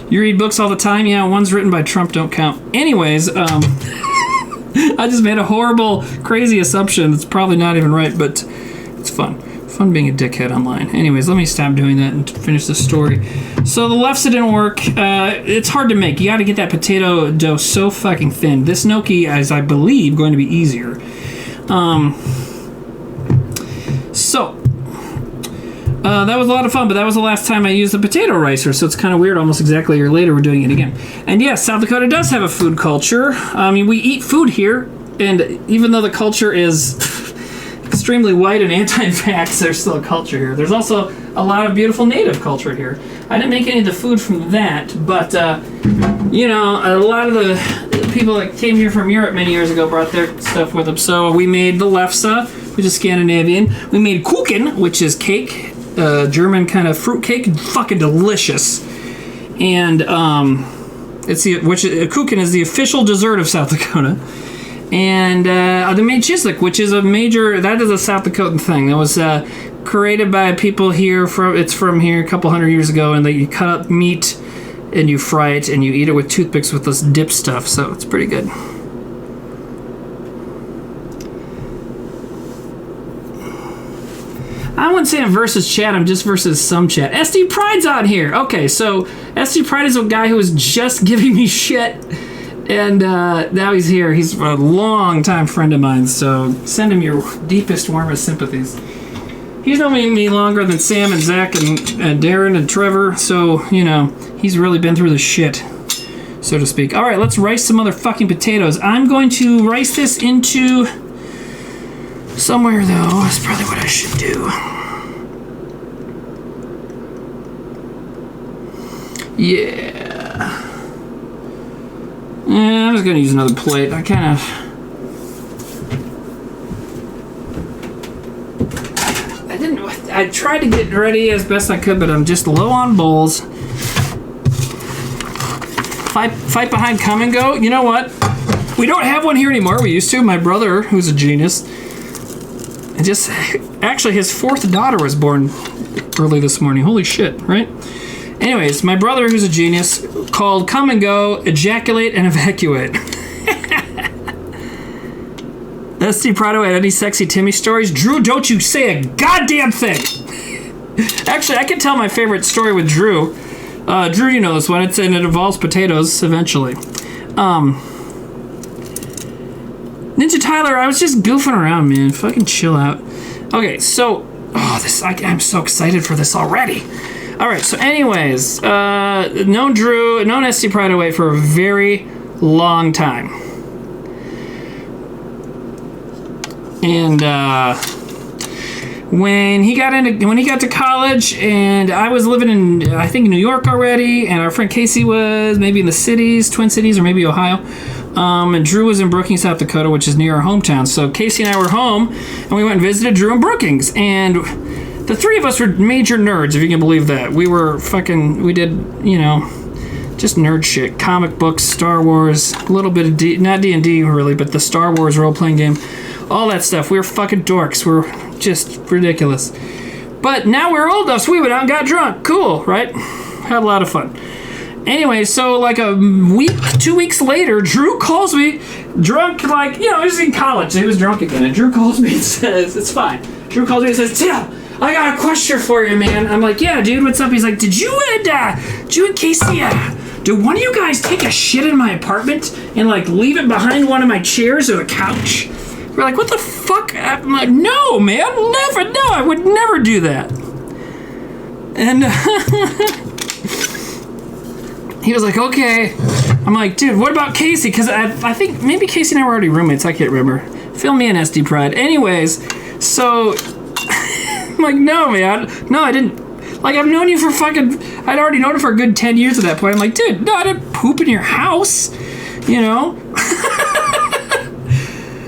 You read books all the time? Yeah, ones written by Trump don't count. Anyways, I just made a horrible, crazy assumption that's probably not even right, but it's fun. Fun being a dickhead online. Anyways, let me stop doing that and finish the story. So the lefse didn't work. It's hard to make. You got to get that potato dough so fucking thin. This gnocchi is, I believe, going to be easier. That was a lot of fun, but that was the last time I used the potato ricer, so it's kind of weird. Almost exactly a year later, we're doing it again. And yes, South Dakota does have a food culture. I mean, we eat food here, and even though the culture is extremely white and anti-vax, there's still a culture here. There's also a lot of beautiful native culture here. I didn't make any of the food from that, but, you know, a lot of the people that came here from Europe many years ago brought their stuff with them. So we made the lefse, which is Scandinavian. We made Kuchen, which is cake. German kind of fruit cake, fucking delicious. And Kuchen is the official dessert of South Dakota. And they made chislik, which is that is a South Dakotan thing. That was created by people here from here a couple hundred years ago, and you cut up meat and you fry it and you eat it with toothpicks with this dip stuff. So it's pretty good. I wouldn't say I'm versus chat, I'm just versus some chat. SD Pride's on here. Okay, so SD Pride is a guy who was just giving me shit, and now he's here. He's a long-time friend of mine, so send him your deepest, warmest sympathies. He's known me longer than Sam and Zack and Darren and Trevor, so, you know, he's really been through the shit, so to speak. All right, let's rice some motherfucking potatoes. I'm going to rice this into somewhere, though. That's probably what I should do. Yeah. I'm just gonna use another plate. I tried to get ready as best I could, but I'm just low on bowls. Fight behind come and go. You know what? We don't have one here anymore. We used to. My brother, who's a genius, actually his fourth daughter was born early this morning. Holy shit, right? Anyways, my brother, who's a genius, called come and go, ejaculate, and evacuate. SD Prado had any sexy Timmy stories? Drew, don't you say a goddamn thing! Actually, I can tell my favorite story with Drew. Drew, you know this one. It involves potatoes, eventually. Ninja Tyler, I was just goofing around, man. Fucking chill out. Okay, so... I'm so excited for this already. Alright, so anyways, known SD Pride away for a very long time. And when he got to college, and I was living in, I think, New York already, and our friend Casey was maybe in the cities, Twin Cities, or maybe Ohio. And Drew was in Brookings, South Dakota, which is near our hometown. So Casey and I were home, and we went and visited Drew in Brookings. And the three of us were major nerds, if you can believe that. We did, just nerd shit. Comic books, Star Wars, a little bit of not D&D really, but the Star Wars role-playing game. All that stuff. We were fucking dorks. We were just ridiculous. But now we're old enough, so we went out and got drunk. Cool, right? Had a lot of fun. Anyway, so like a week, 2 weeks later, Drew calls me, drunk, like, he was in college, so he was drunk again, and Drew calls me and says, it's fine. Drew calls me and says, Tim, I got a question for you, man. I'm like, yeah, dude, what's up? He's like, did you and Casey, did one of you guys take a shit in my apartment and, like, leave it behind one of my chairs or the couch? We're like, what the fuck? I'm like, no, man, I would never do that. And, he was like, okay. I'm like, dude, what about Casey? Because I think maybe Casey and I were already roommates. I can't remember. Fill me in, SD Pride. Anyways, so I'm like, no, man. No, I didn't. Like, I've known you for I'd already known him for a good 10 years at that point. I'm like, dude, no, I didn't poop in your house.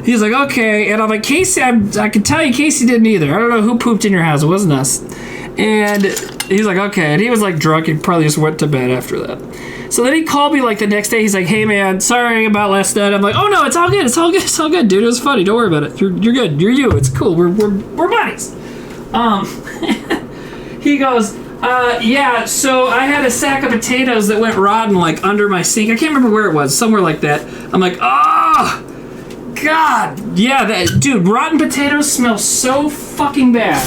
He's like, okay. And I'm like, Casey, I can tell you Casey didn't either. I don't know who pooped in your house. It wasn't us. And he's like, okay. And he was like drunk and probably just went to bed after that. So then he called me like the next day. He's like, hey man, sorry about last night. I'm like, oh no, it's all good, dude. It was funny. Don't worry about it. You're good. You're you. It's cool. We're buddies. He goes, yeah, so I had a sack of potatoes that went rotten like under my sink. I can't remember where it was, somewhere like that. I'm like, oh God. Yeah, dude, rotten potatoes smell so fucking bad.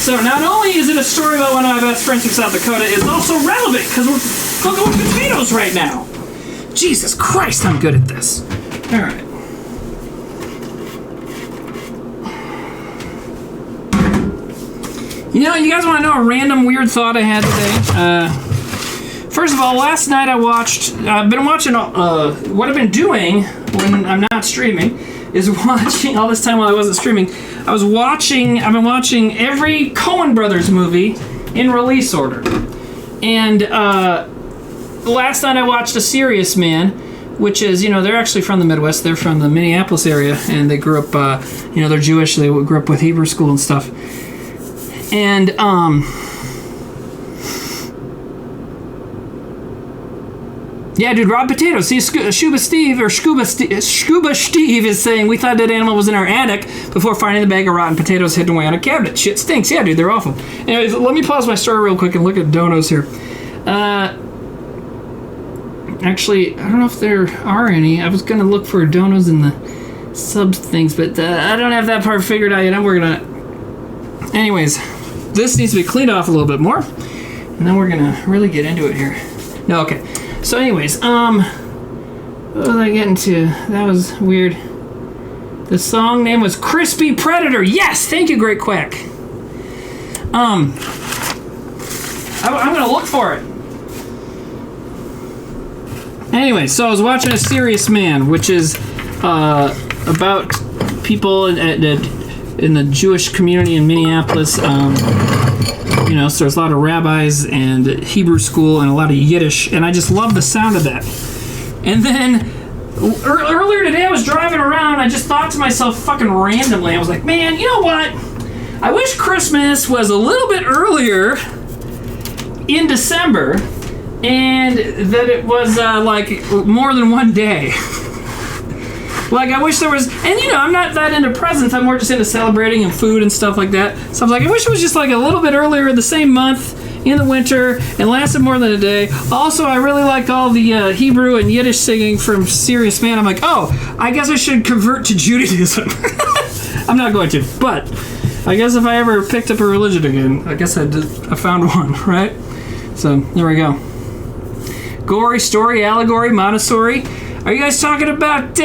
So not only is it a story about one of my best friends from South Dakota, it's also relevant because we're cooking with potatoes right now. Jesus Christ, I'm good at this. All right. You guys want to know a random weird thought I had today? First of all, last night I've been watching, what I've been doing when I'm not streaming is watching, all this time while I wasn't streaming, I've been watching every Coen Brothers movie in release order. And last night I watched A Serious Man, which is, they're actually from the Midwest. They're from the Minneapolis area, and they grew up, they're Jewish. They grew up with Hebrew school and stuff. And, yeah, dude, raw potatoes. See, Scuba Steve is saying, we thought that animal was in our attic before finding the bag of rotten potatoes hidden away on a cabinet. Shit stinks. Yeah, dude, they're awful. Anyways, let me pause my story real quick and look at donos here. Actually, I don't know if there are any. I was going to look for donos in the sub things, but I don't have that part figured out yet. I'm working on it. Anyways, this needs to be cleaned off a little bit more, and then we're going to really get into it here. No, okay. So anyways, what was I getting to? That was weird. The song name was Crispy Predator. Yes, thank you, Great Quack. I'm gonna look for it. Anyway, so I was watching A Serious Man, which is about people in the Jewish community in Minneapolis. So there's a lot of rabbis and Hebrew school and a lot of Yiddish, and I just love the sound of that. And then earlier today I was driving around, I just thought to myself fucking randomly, I was like, man, you know what? I wish Christmas was a little bit earlier in December, and that it was like more than one day. Like, I wish there was, and I'm not that into presents, I'm more just into celebrating and food and stuff like that. So I was like, I wish it was just like a little bit earlier in the same month, in the winter, and lasted more than a day. Also, I really like all the Hebrew and Yiddish singing from Serious Man. I'm like, oh, I guess I should convert to Judaism. I'm not going to, but I guess if I ever picked up a religion again, I guess I found one, right? So, there we go. Gory, story, allegory, Montessori. Are you guys talking about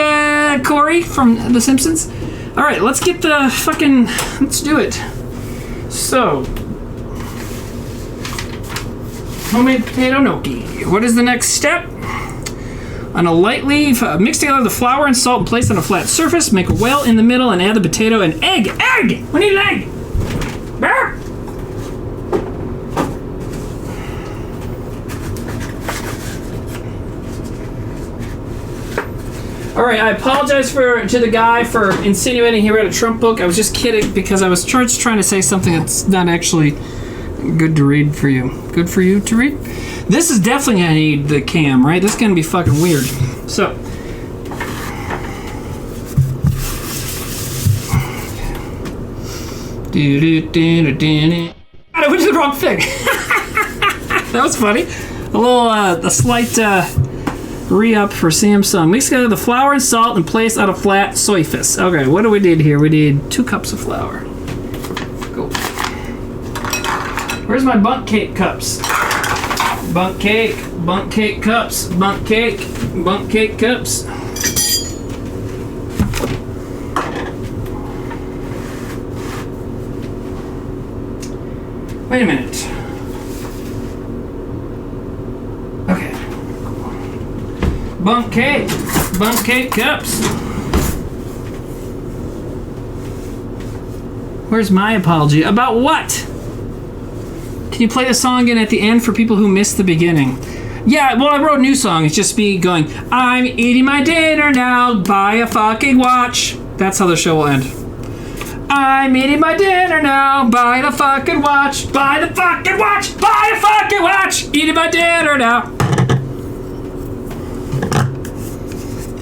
Corey from The Simpsons? All right, let's get the fucking... Let's do it. So... Homemade potato gnocchi. What is the next step? On a lightly mix together the flour and salt and place on a flat surface. Make a well in the middle and add the potato and egg. Egg! We need an egg! Burr! All right, I apologize to the guy for insinuating he read a Trump book. I was just kidding because I was just trying to say something that's not actually good to read for you. Good for you to read? This is definitely gonna need the cam, right? This is gonna be fucking weird. So. God, I went to the wrong thing. That was funny. A slight re-up for Samsung. Mix together the flour and salt and place on a flat surface. Okay, what do we need here? We need 2 cups of flour. Go. Where's my bundt cake cups? Bundt cake cups, bundt cake cups. Wait a minute. Okay. Bundt cake cups. Where's my apology? About what? Can you play the song again at the end for people who missed the beginning? Yeah, well, I wrote a new song. It's just me going, I'm eating my dinner now, buy a fucking watch. That's how the show will end. I'm eating my dinner now, buy the fucking watch, buy the fucking watch, buy the fucking watch, eating my dinner now.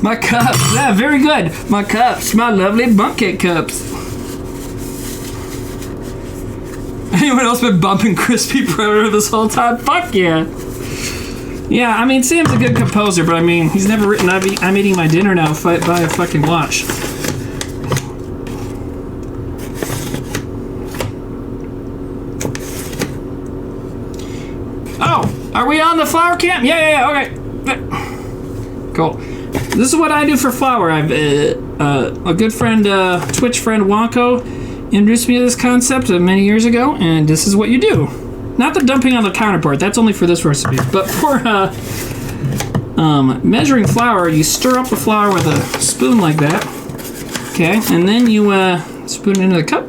My cups, yeah, very good. My cups, my lovely bundt cake cups. Anyone else been bumping Crispy Predator this whole time? Fuck yeah. Yeah, I mean, Sam's a good composer, but I mean, he's never written I'm eating my dinner now, buy a fucking watch. Oh, are we on the flour camp? Yeah, okay. Cool. This is what I do for flour. I've a good friend, Twitch friend Wonko, introduced me to this concept many years ago, and this is what you do. Not the dumping on the counter part, that's only for this recipe, but for measuring flour, you stir up the flour with a spoon like that, okay, and then you spoon it into the cup.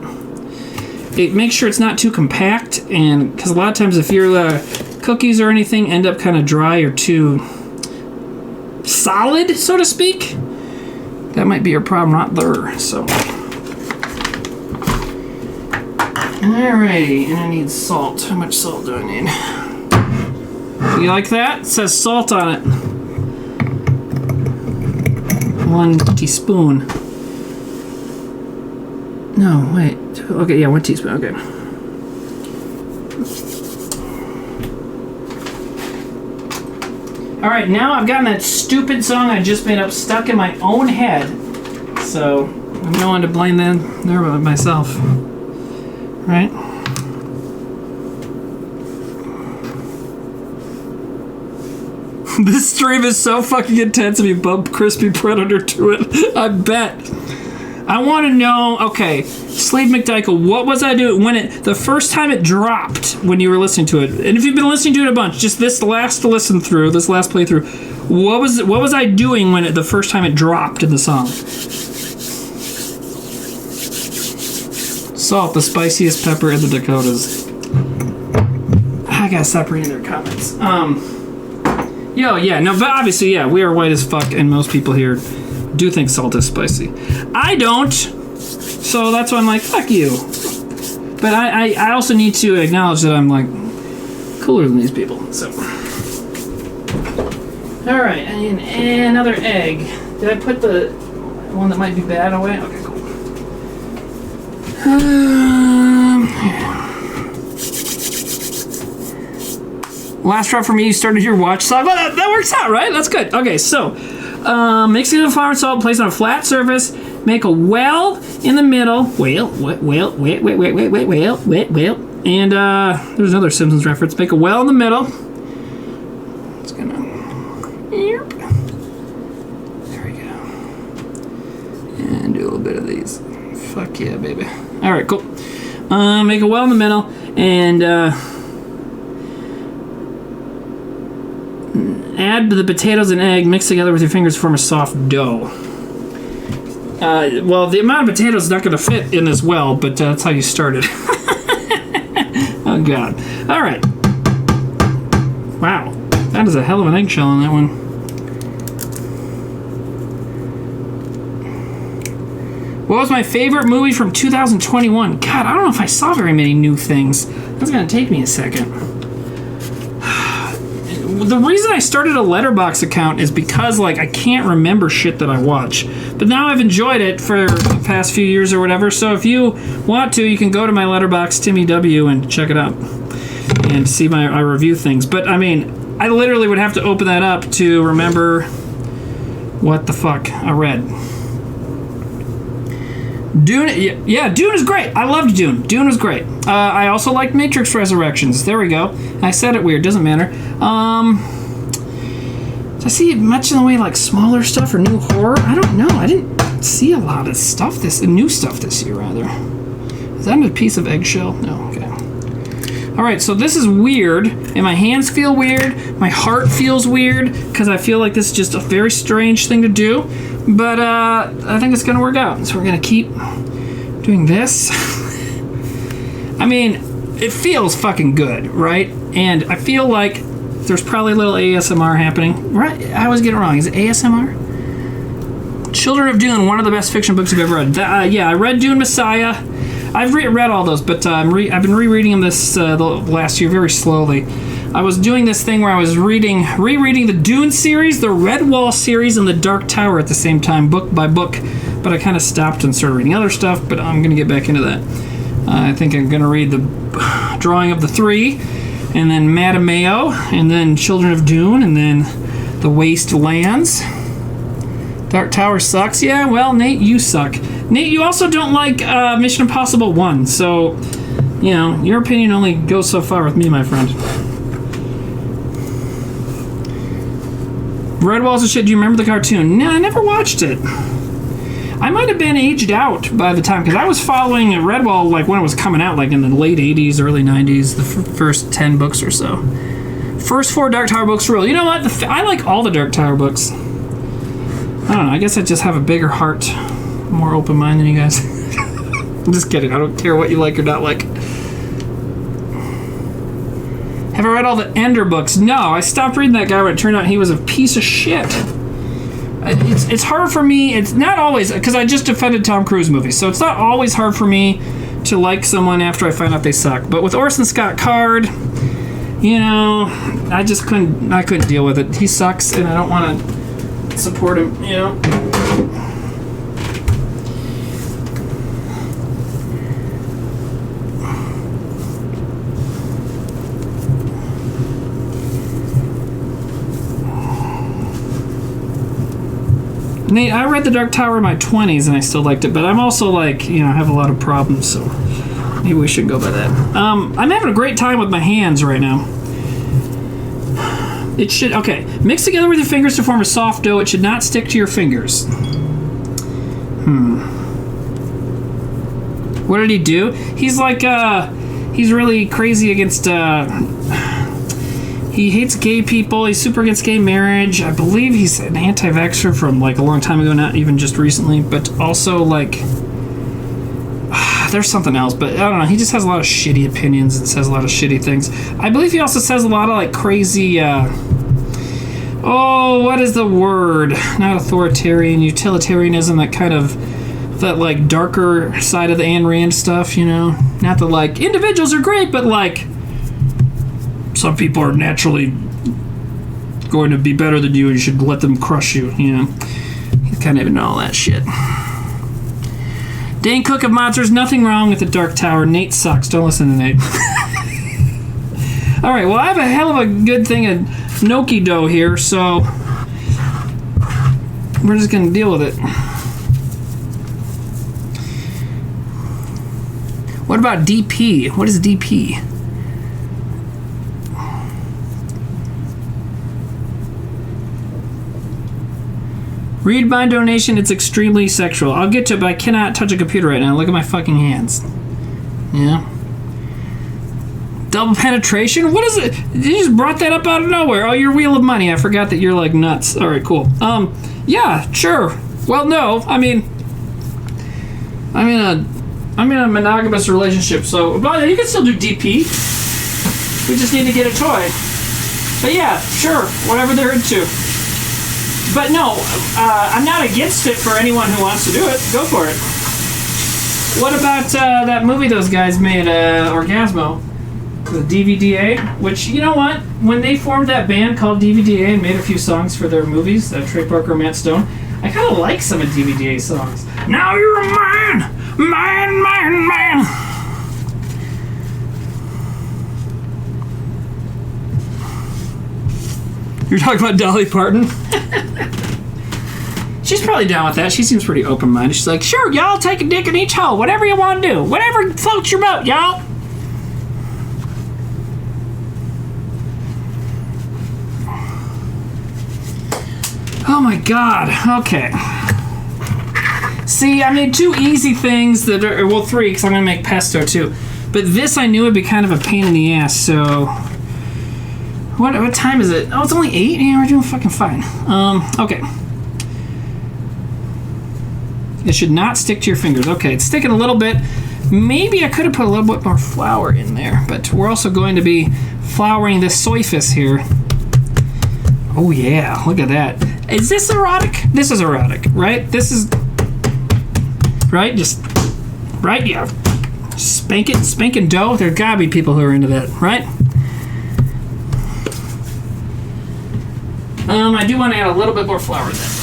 It makes sure it's not too compact, and because a lot of times if your cookies or anything end up kind of dry or too solid, so to speak, that might be your problem, not there, so. Alrighty, and I need salt. How much salt do I need? You like that? It says salt on it. 1 teaspoon. No, wait. Okay, yeah, 1 teaspoon. Okay. Alright, now I've gotten that stupid song I just made up stuck in my own head. So, I'm no one to blame there but myself. Right? This stream is so fucking intense if you bump Crispy Predator to it. I bet. I want to know, okay, Slade McDykel, what was I doing when the first time it dropped when you were listening to it? And if you've been listening to it a bunch, just this last playthrough, what was I doing when the first time it dropped in the song? Salt, the spiciest pepper in the Dakotas. I gotta stop reading their comments. But obviously, yeah, we are white as fuck, and most people here do think salt is spicy. I don't, so that's why I'm like, fuck you. But I also need to acknowledge that I'm like cooler than these people. So, all right, and another egg. Did I put the one that might be bad away? Okay, cool. Last drop for me, you started your watch song. Well, that works out, right? That's good. Okay, so mix it in flour and salt, place on a flat surface, make a well in the middle. Whale. And there's another Simpsons reference. Make a well in the middle. It's gonna. There we go. And do a little bit of these. Fuck yeah, baby. All right, cool. Make a well in the middle, and add the potatoes and egg, mix together with your fingers to form a soft dough. Well, the amount of potatoes is not going to fit in as well, but that's how you started. Oh, God. All right. Wow. That is a hell of an eggshell on that one. What was my favorite movie from 2021? God, I don't know if I saw very many new things. That's going to take me a second. The reason I started a Letterboxd account is because, like, I can't remember shit that I watch. But now I've enjoyed it for the past few years or whatever, so if you want to, you can go to my Letterboxd, Timmy W, and check it out. And see I review things. But, I mean, I literally would have to open that up to remember what the fuck I read. Dune, yeah, Dune is great. I loved Dune. Dune was great. I also liked Matrix Resurrections. There we go. I said it weird. Doesn't matter. Did I see much in the way like smaller stuff or new horror? I don't know. I didn't see a lot of stuff new stuff this year rather. Is that a piece of eggshell? No. Okay. All right. So this is weird, and my hands feel weird. My heart feels weird because I feel like this is just a very strange thing to do. But I think it's going to work out. So we're going to keep doing this. I mean, it feels fucking good, right? And I feel like there's probably a little ASMR happening. Right? I always get it wrong. Is it ASMR? Children of Dune, one of the best fiction books I've ever read. Yeah, I read Dune Messiah. I've read all those, but I've been rereading them the last year very slowly. I was doing this thing where I was rereading the Dune series, the Redwall series, and the Dark Tower at the same time, book by book. But I kind of stopped and started reading other stuff, but I'm going to get back into that. I think I'm going to read the Drawing of the Three, and then Madame Mayo, and then Children of Dune, and then The Wastelands. Dark Tower sucks. Yeah, well, Nate, you suck. Nate, you also don't like Mission Impossible 1, so, you know, your opinion only goes so far with me, my friend. Redwall's and shit, do you remember the cartoon? No, I never watched it. I might have been aged out by the time, because I was following Redwall like when it was coming out, like in the late 80s, early 90s, the first 10 books or so. First 4 Dark Tower books rule. You know what? I like all the Dark Tower books. I don't know, I guess I just have a bigger heart, more open mind than you guys. I'm just kidding, I don't care what you like or not like. Have I read all the Ender books? No, I stopped reading that guy when it turned out he was a piece of shit. It's hard for me, it's not always, because I just defended Tom Cruise movies, so it's not always hard for me to like someone after I find out they suck. But with Orson Scott Card, you know, I couldn't deal with it. He sucks, and I don't want to support him, you know. Nate, I read The Dark Tower in my 20s and I still liked it, but I'm also like, you know, I have a lot of problems, so maybe we should go by that. I'm having a great time with my hands right now. It should, okay, mix together with your fingers to form a soft dough. It should not stick to your fingers. What did he do? He's like, he's really crazy against, he hates gay people. He's super against gay marriage. I believe he's an anti-vaxxer from like a long time ago, not even just recently, but also like, there's something else, but I don't know. He just has a lot of shitty opinions and says a lot of shitty things. I believe he also says a lot of like crazy, what is the word? Not authoritarian, utilitarianism, that kind of, that like darker side of the Ayn Rand stuff, you know? Not that like, individuals are great, but like, some people are naturally going to be better than you and you should let them crush you, you know? You kind of know all that shit. Dane Cook of Monsters, nothing wrong with the Dark Tower. Nate sucks. Don't listen to Nate. Alright, well, I have a hell of a good thing of gnocchi dough here, so we're just going to deal with it. What about DP? What is DP? Read my donation, it's extremely sexual. I'll get to it, but I cannot touch a computer right now. Look at my fucking hands. Yeah. Double penetration? What is it? You just brought that up out of nowhere. Oh, your wheel of money. I forgot that you're like nuts. All right, cool. Yeah, sure. Well, no. I mean, I'm in a monogamous relationship, so but you can still do DP. We just need to get a toy. But yeah, sure, whatever they're into. But no, I'm not against it for anyone who wants to do it. Go for it. What about that movie those guys made, Orgasmo? The DVDA? Which, you know what? When they formed that band called DVDA and made a few songs for their movies, Trey Parker and Matt Stone, I kind of like some of DVDA songs. Now you're a man! Man, man, man! You're talking about Dolly Parton? She's probably down with that. She seems pretty open-minded. She's like, sure, y'all take a dick in each hole. Whatever you want to do. Whatever floats your boat, y'all. Oh my god. Okay. See, I made 2 easy things that are, well, 3, because I'm going to make pesto too. But this I knew would be kind of a pain in the ass, so... What time is it? Oh, it's only 8? Yeah, we're doing fucking fine. Okay. It should not stick to your fingers. Okay, it's sticking a little bit. Maybe I could have put a little bit more flour in there, but we're also going to be flouring this soyfus here. Oh yeah, look at that. Is this erotic? This is erotic, right? This is... Right? Just... Right? Yeah. Spanking dough? There gotta be people who are into that, right? I do want to add a little bit more flour to that.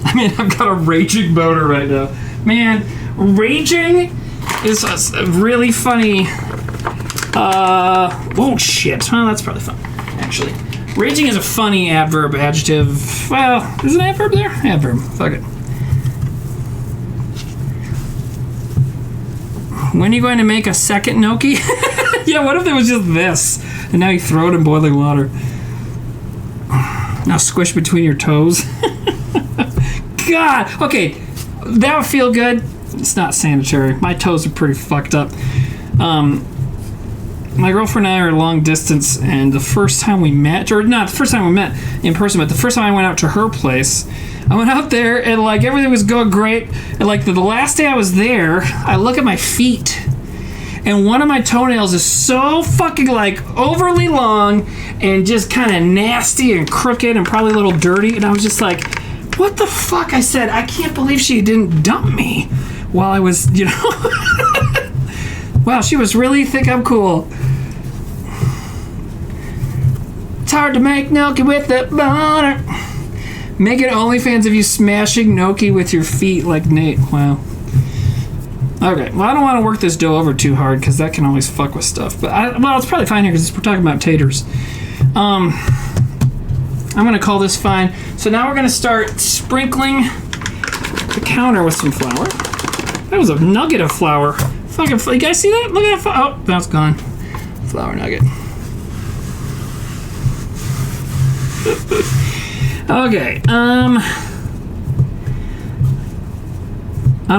I mean, I've got a raging boner right now. Man, raging is a really funny... oh, shit. Well, that's probably fun, actually. Raging is a funny adverb, adjective. Well, is an adverb there? Adverb. Fuck it. When are you going to make a second gnocchi? Yeah, what if it was just this? And now you throw it in boiling water. Now squish between your toes. God! Okay, that would feel good. It's not sanitary. My toes are pretty fucked up. My girlfriend and I are long distance, and the first time we met, or not the first time we met in person, but the first time I went out to her place, I went out there and like everything was going great. And like the last day I was there, I look at my feet, and one of my toenails is so fucking like overly long and just kind of nasty and crooked and probably a little dirty. And I was just like, what the fuck? I said, I can't believe she didn't dump me while I was, you know. Wow, she was really think I'm cool. It's hard to make gnocchi with the butter. Make it OnlyFans of you smashing gnocchi with your feet like Nate. Wow. Okay, well, I don't want to work this dough over too hard because that can always fuck with stuff. But, well, it's probably fine here because we're talking about taters. I'm going to call this fine. So now we're going to start sprinkling the counter with some flour. That was a nugget of flour. Fucking, you guys see that? Look at that. Oh, that's gone. Flour nugget. Okay. On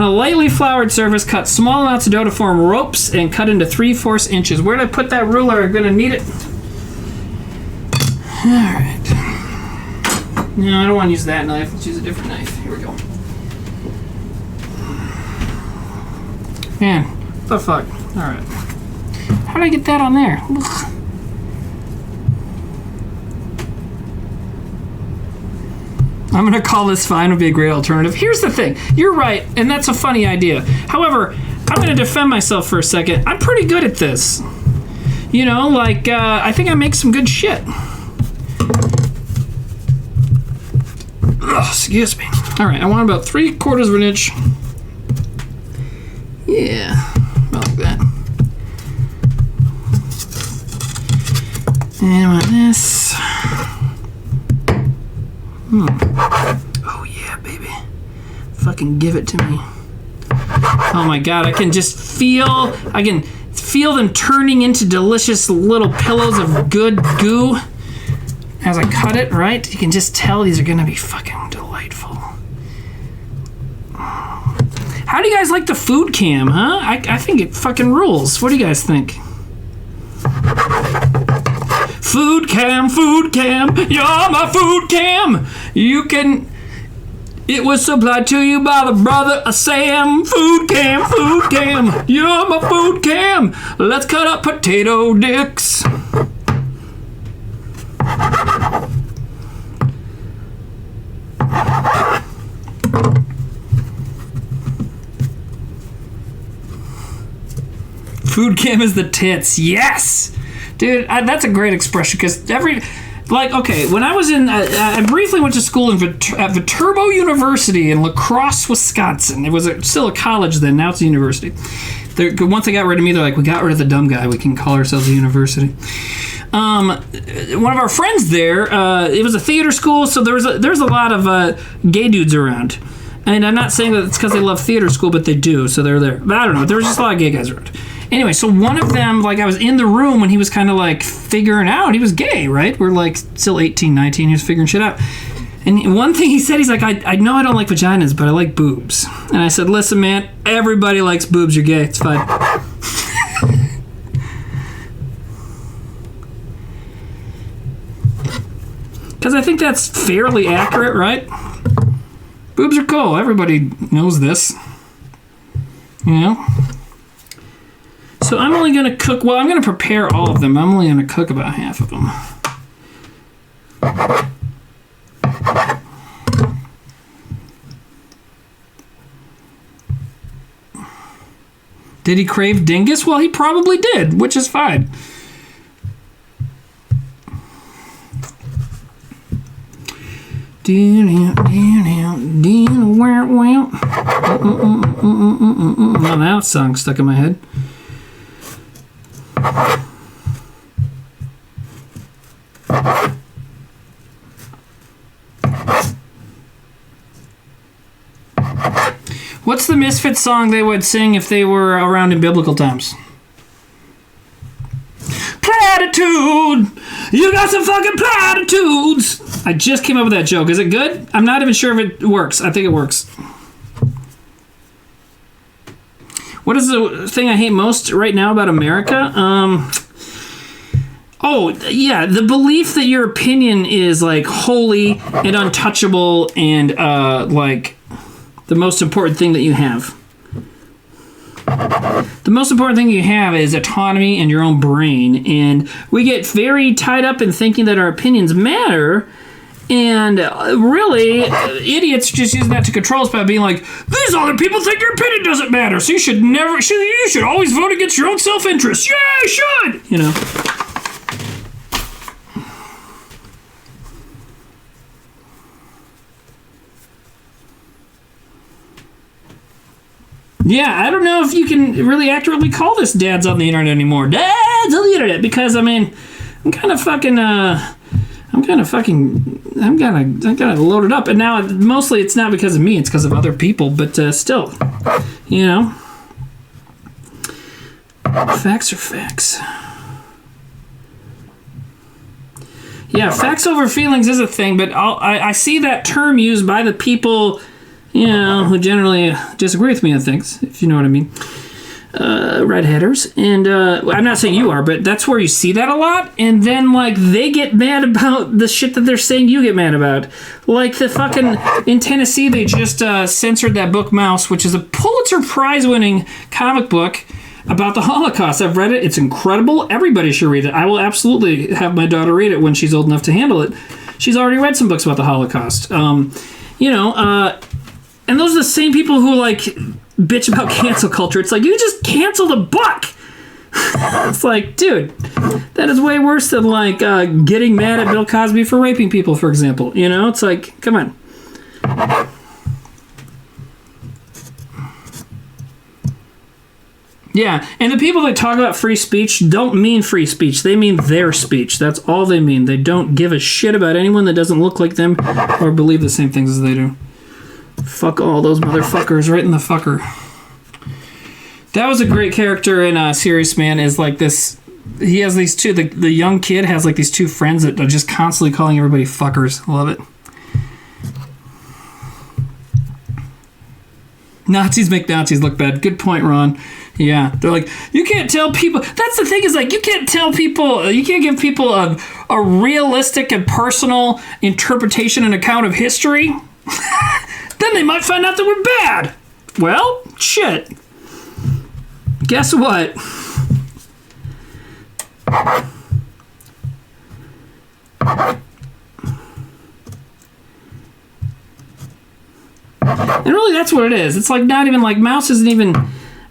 a lightly floured surface, cut small amounts of dough to form ropes and cut into 3/4 inches. Where did I put that ruler? I'm gonna need it. All right. No, I don't want to use that knife. Let's use a different knife. Here we go. Man, what the fuck? All right. How did I get that on there? Ugh. I'm going to call this fine would be a great alternative. Here's the thing. You're right, and that's a funny idea. However, I'm going to defend myself for a second. I'm pretty good at this. You know, like, I think I make some good shit. Ugh, excuse me. All right, I want about 3/4 of an inch. Yeah, like that. And I want this. Oh yeah, baby. Fucking give it to me. Oh my god, I can feel them turning into delicious little pillows of good goo. as I cut it, right? You can just tell these are gonna be fucking delightful. How do you guys like the food cam, huh? I think it fucking rules. What do you guys think? Food cam, you're my food cam. You can... It was supplied to you by the brother of Sam. Food cam, you're my food cam. Let's cut up potato dicks. Food cam is the tits. Yes! Dude, that's a great expression because okay, when I was I briefly went to school at Viterbo University in La Crosse, Wisconsin. It was still a college then, now it's a university. Once they got rid of me, they're like, we got rid of the dumb guy, we can call ourselves a university. One of our friends there, it was a theater school, so there's a lot of gay dudes around. And I'm not saying that it's because they love theater school, but they do, so they're there. But I don't know, there was just a lot of gay guys around. Anyway, so one of them, like, I was in the room when he was kind of, like, figuring out. He was gay, right? We're, like, still 18, 19. He was figuring shit out. And one thing he said, he's like, I know I don't like vaginas, but I like boobs. And I said, listen, man, everybody likes boobs. You're gay. It's fine. Because I think that's fairly accurate, right? Boobs are cool. Everybody knows this. You know? So I'm only going to cook... Well, I'm going to prepare all of them. I'm only going to cook about half of them. Did he crave dingus? Well, he probably did, which is fine. Well, now that song stuck in my head. What's the Misfits song they would sing if they were around in biblical times? Platitude! You got some fucking platitudes! I just came up with that joke. Is it good? I'm not even sure if it works. I think it works. What is the thing I hate most right now about America? Oh, yeah, the belief that your opinion is, like, holy and untouchable and, like, the most important thing that you have. The most important thing you have is autonomy and your own brain, and we get very tied up in thinking that our opinions matter, and really, idiots just use that to control us by being like, these other people think your opinion doesn't matter, so you should always vote against your own self-interest. Yeah, you should! You know. Yeah, I don't know if you can really accurately call this dads on the internet anymore. Dads on the internet, because I mean, I'm kind of loaded up, and now mostly it's not because of me, it's because of other people, but still, you know, facts are facts. Yeah, facts over feelings is a thing, but I see that term used by the people, you know, who generally disagree with me on things, if you know what I mean. Redheaders. And I'm not saying you are, but that's where you see that a lot. And then, like, they get mad about the shit that they're saying you get mad about. Like the fucking... In Tennessee, they just censored that book Mouse, which is a Pulitzer Prize-winning comic book about the Holocaust. I've read it. It's incredible. Everybody should read it. I will absolutely have my daughter read it when she's old enough to handle it. She's already read some books about the Holocaust. You know, and those are the same people who, like, bitch about cancel culture. It's like, you just canceled a book! It's like, dude, that is way worse than, like, getting mad at Bill Cosby for raping people, for example. You know? It's like, come on. Yeah, and the people that talk about free speech don't mean free speech. They mean their speech. That's all they mean. They don't give a shit about anyone that doesn't look like them or believe the same things as they do. Fuck all those motherfuckers right in the fucker. That was a great character in Serious Man, is like this he has these two. The young kid has like these two friends that are just constantly calling everybody fuckers. Love it. Nazis make Nazis look bad. Good point, Ron. Yeah, they're like, you can't tell people. That's the thing is like, you can't tell people. You can't give people a realistic and personal interpretation and account of history. Then they might find out that we're bad. Well, shit. Guess what? And really, that's what it is. It's like not even like Mouse isn't even.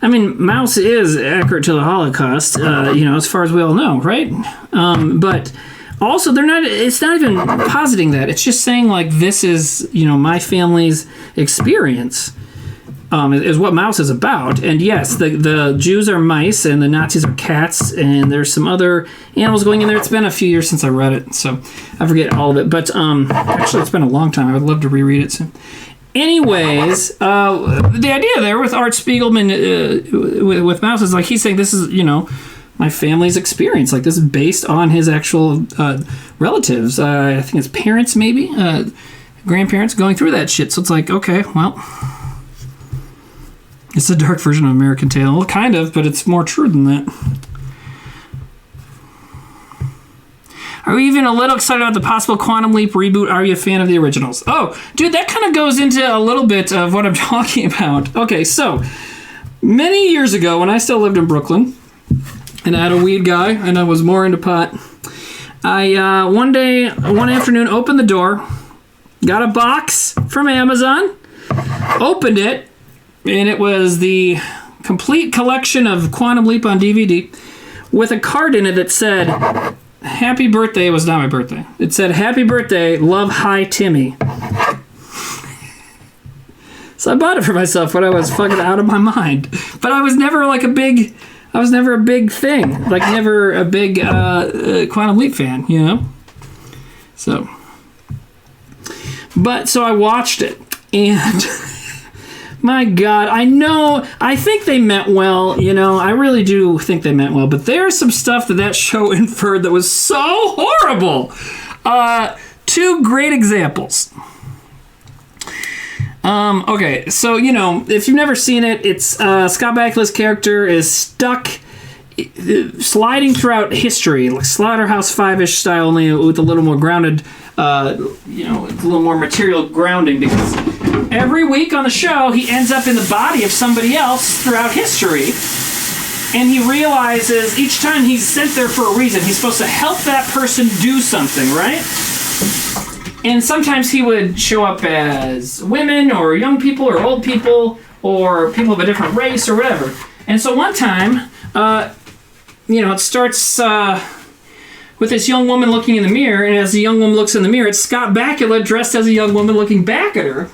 I mean, Mouse is accurate to the Holocaust, as far as we all know, right? But also, they're not. It's not even positing that. It's just saying like this is, my family's experience. Is what Mouse is about. And yes, the Jews are mice and the Nazis are cats, and there's some other animals going in there. It's been a few years since I read it, so I forget all of it. But actually, it's been a long time. I would love to reread it soon. Anyways, the idea there with Art Spiegelman with Mouse is like he's saying this is, my family's experience. Like this is based on his actual relatives. I think his parents, maybe grandparents, going through that shit. So it's like, okay, well. It's a dark version of American Tail. Well, kind of, but it's more true than that. Are you even a little excited about the possible Quantum Leap reboot? Are you a fan of the originals? Oh, dude, that kind of goes into a little bit of what I'm talking about. Okay, so, many years ago, when I still lived in Brooklyn, and I had a weed guy, and I was more into pot, I, one afternoon, opened the door, got a box from Amazon, opened it, and it was the complete collection of Quantum Leap on DVD with a card in it that said, happy birthday. It was not my birthday. It said, happy birthday, love, hi, Timmy. So I bought it for myself when I was fucking out of my mind. But I was never like a big thing. Like never a big Quantum Leap fan, So. But, so I watched it. And... My God, I think they meant well, I really do think they meant well, but there's some stuff that show inferred that was so horrible. Two great examples. Okay, so, if you've never seen it, it's Scott Bakula's character is stuck sliding throughout history, like Slaughterhouse 5-ish style, only with a little more grounded, a little more material grounding, because every week on the show, he ends up in the body of somebody else throughout history, and he realizes each time he's sent there for a reason, he's supposed to help that person do something, right? And sometimes he would show up as women, or young people, or old people, or people of a different race, or whatever. And so one time, it starts with this young woman looking in the mirror, and as the young woman looks in the mirror, it's Scott Bakula dressed as a young woman looking back at her.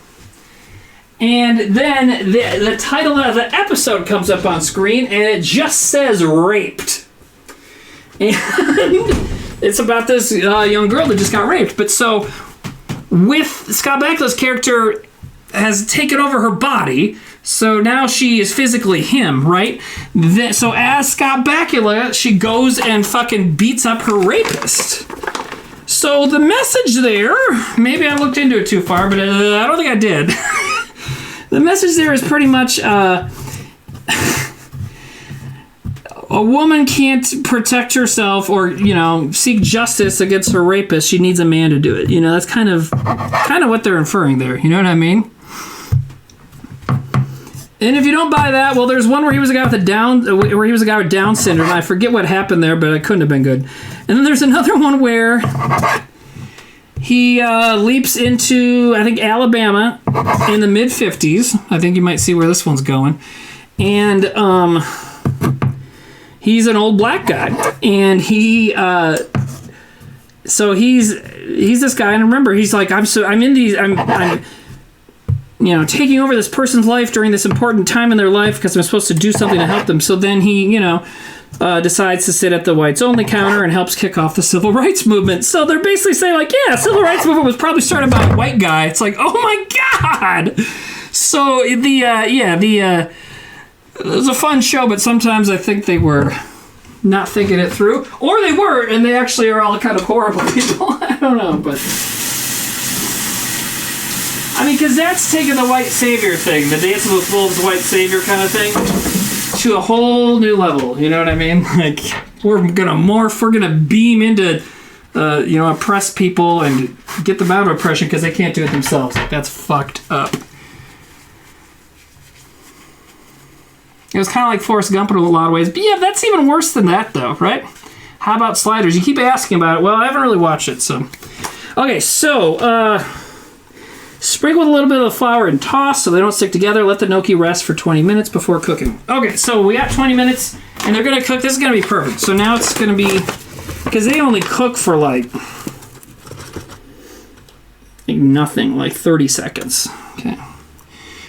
And then the title of the episode comes up on screen, and it just says raped. And it's about this young girl that just got raped. But so, with Scott Bakula's character has taken over her body, so now she is physically him, right? So as Scott Bakula, she goes and fucking beats up her rapist. So the message there, maybe I looked into it too far, but I don't think I did. The message there is pretty much a woman can't protect herself or, seek justice against her rapist. She needs a man to do it. That's kind of what they're inferring there. You know what I mean? And if you don't buy that, well, there's one where he was a guy with Down syndrome. I forget what happened there, but it couldn't have been good. And then there's another one where he leaps into, I think, Alabama in the mid-50s. I think you might see where this one's going. And he's an old black guy. And so he's this guy. And remember, he's like, I'm taking over this person's life during this important time in their life because I'm supposed to do something to help them. So then he, decides to sit at the whites-only counter and helps kick off the civil rights movement. So they're basically saying, like, yeah, civil rights movement was probably started by a white guy. It's like, oh my God! So it was a fun show, but sometimes I think they were not thinking it through. Or they were, and they actually are all kind of horrible people. I don't know, but... I mean, because that's taking the white savior thing, the Dancing with Wolves white savior kind of thing, to a whole new level. You know what I mean? Like, we're gonna morph, we're gonna beam into, oppressed people and get them out of oppression because they can't do it themselves. Like, that's fucked up. It was kind of like Forrest Gump in a lot of ways. But yeah, that's even worse than that, though, right? How about Sliders? You keep asking about it. Well, I haven't really watched it, so... Okay, so, sprinkle with a little bit of the flour and toss so they don't stick together. Let the gnocchi rest for 20 minutes before cooking. Okay, so we got 20 minutes, and they're going to cook. This is going to be perfect. So now it's going to be... Because they only cook for, like nothing, like 30 seconds. Okay.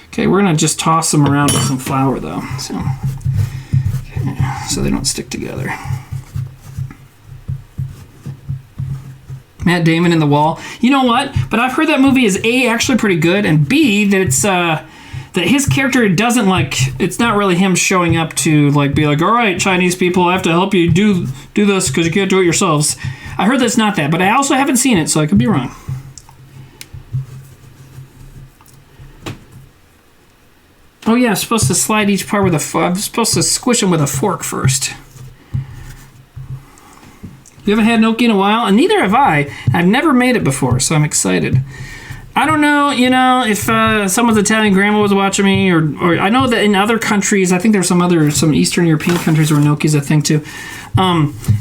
Okay, we're going to just toss them around with some flour, though. So they don't stick together. Matt Damon in The Wall. You know what? But I've heard that movie is A, actually pretty good, and B, that it's that his character doesn't, like, it's not really him showing up to, like, be like, all right, Chinese people, I have to help you do this because you can't do it yourselves. I heard that's not that, but I also haven't seen it, so I could be wrong. Oh yeah, I'm supposed to slide each part with I'm supposed to squish them with a fork first. You haven't had gnocchi in a while, and neither have I. I've never made it before, so I'm excited. I don't know, if someone's Italian grandma was watching me, or I know that in other countries, I think there's some Eastern European countries where gnocchi's a thing too.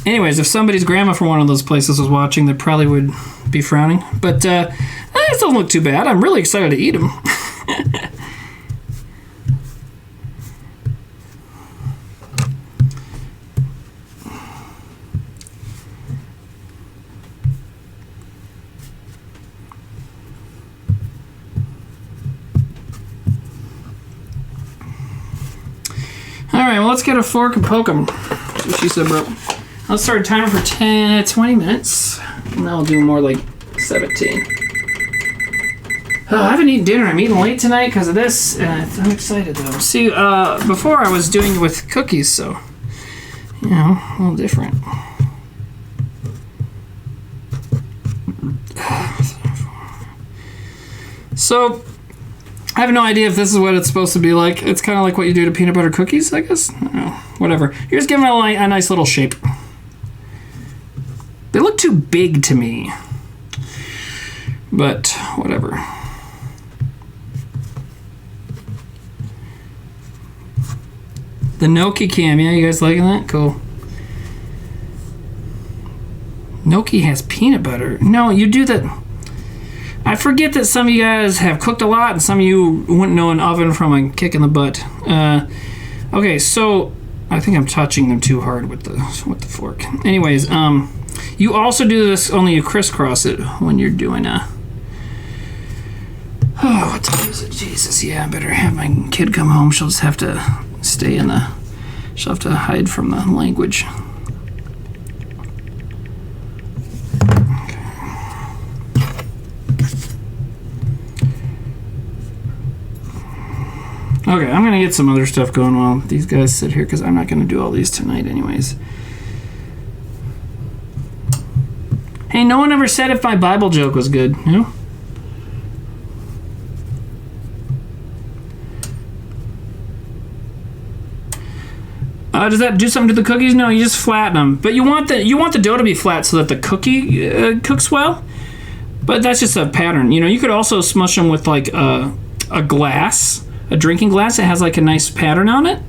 Anyways, if somebody's grandma from one of those places was watching, they probably would be frowning. But it doesn't look too bad. I'm really excited to eat them. Alright, well, let's get a fork and poke them. That's what she said, bro. Let's start a timer for 20 minutes. And then I'll do more like 17. Oh, I haven't eaten dinner. I'm eating late tonight because of this. I'm excited, though. See, before I was doing it with cookies, so, a little different. So... I have no idea if this is what it's supposed to be like. It's kind of like what you do to peanut butter cookies, I guess. I don't know. Whatever. You're just giving it a nice little shape. They look too big to me. But, whatever. The gnocchi cam, yeah? You guys liking that? Cool. Gnocchi has peanut butter. No, you do that... I forget that some of you guys have cooked a lot and some of you wouldn't know an oven from a kick in the butt. Okay, so I think I'm touching them too hard with the fork. Anyways, you also do this, only you crisscross it when you're doing what time is it? Jesus, yeah, I better have my kid come home. She'll just have to stay she'll have to hide from the language. Okay, I'm going to get some other stuff going while these guys sit here because I'm not going to do all these tonight anyways. Hey, no one ever said if my Bible joke was good, Does that do something to the cookies? No, you just flatten them. But you want the dough to be flat so that the cookie cooks well. But that's just a pattern. You could also smush them with like a glass. A drinking glass that has like a nice pattern on it.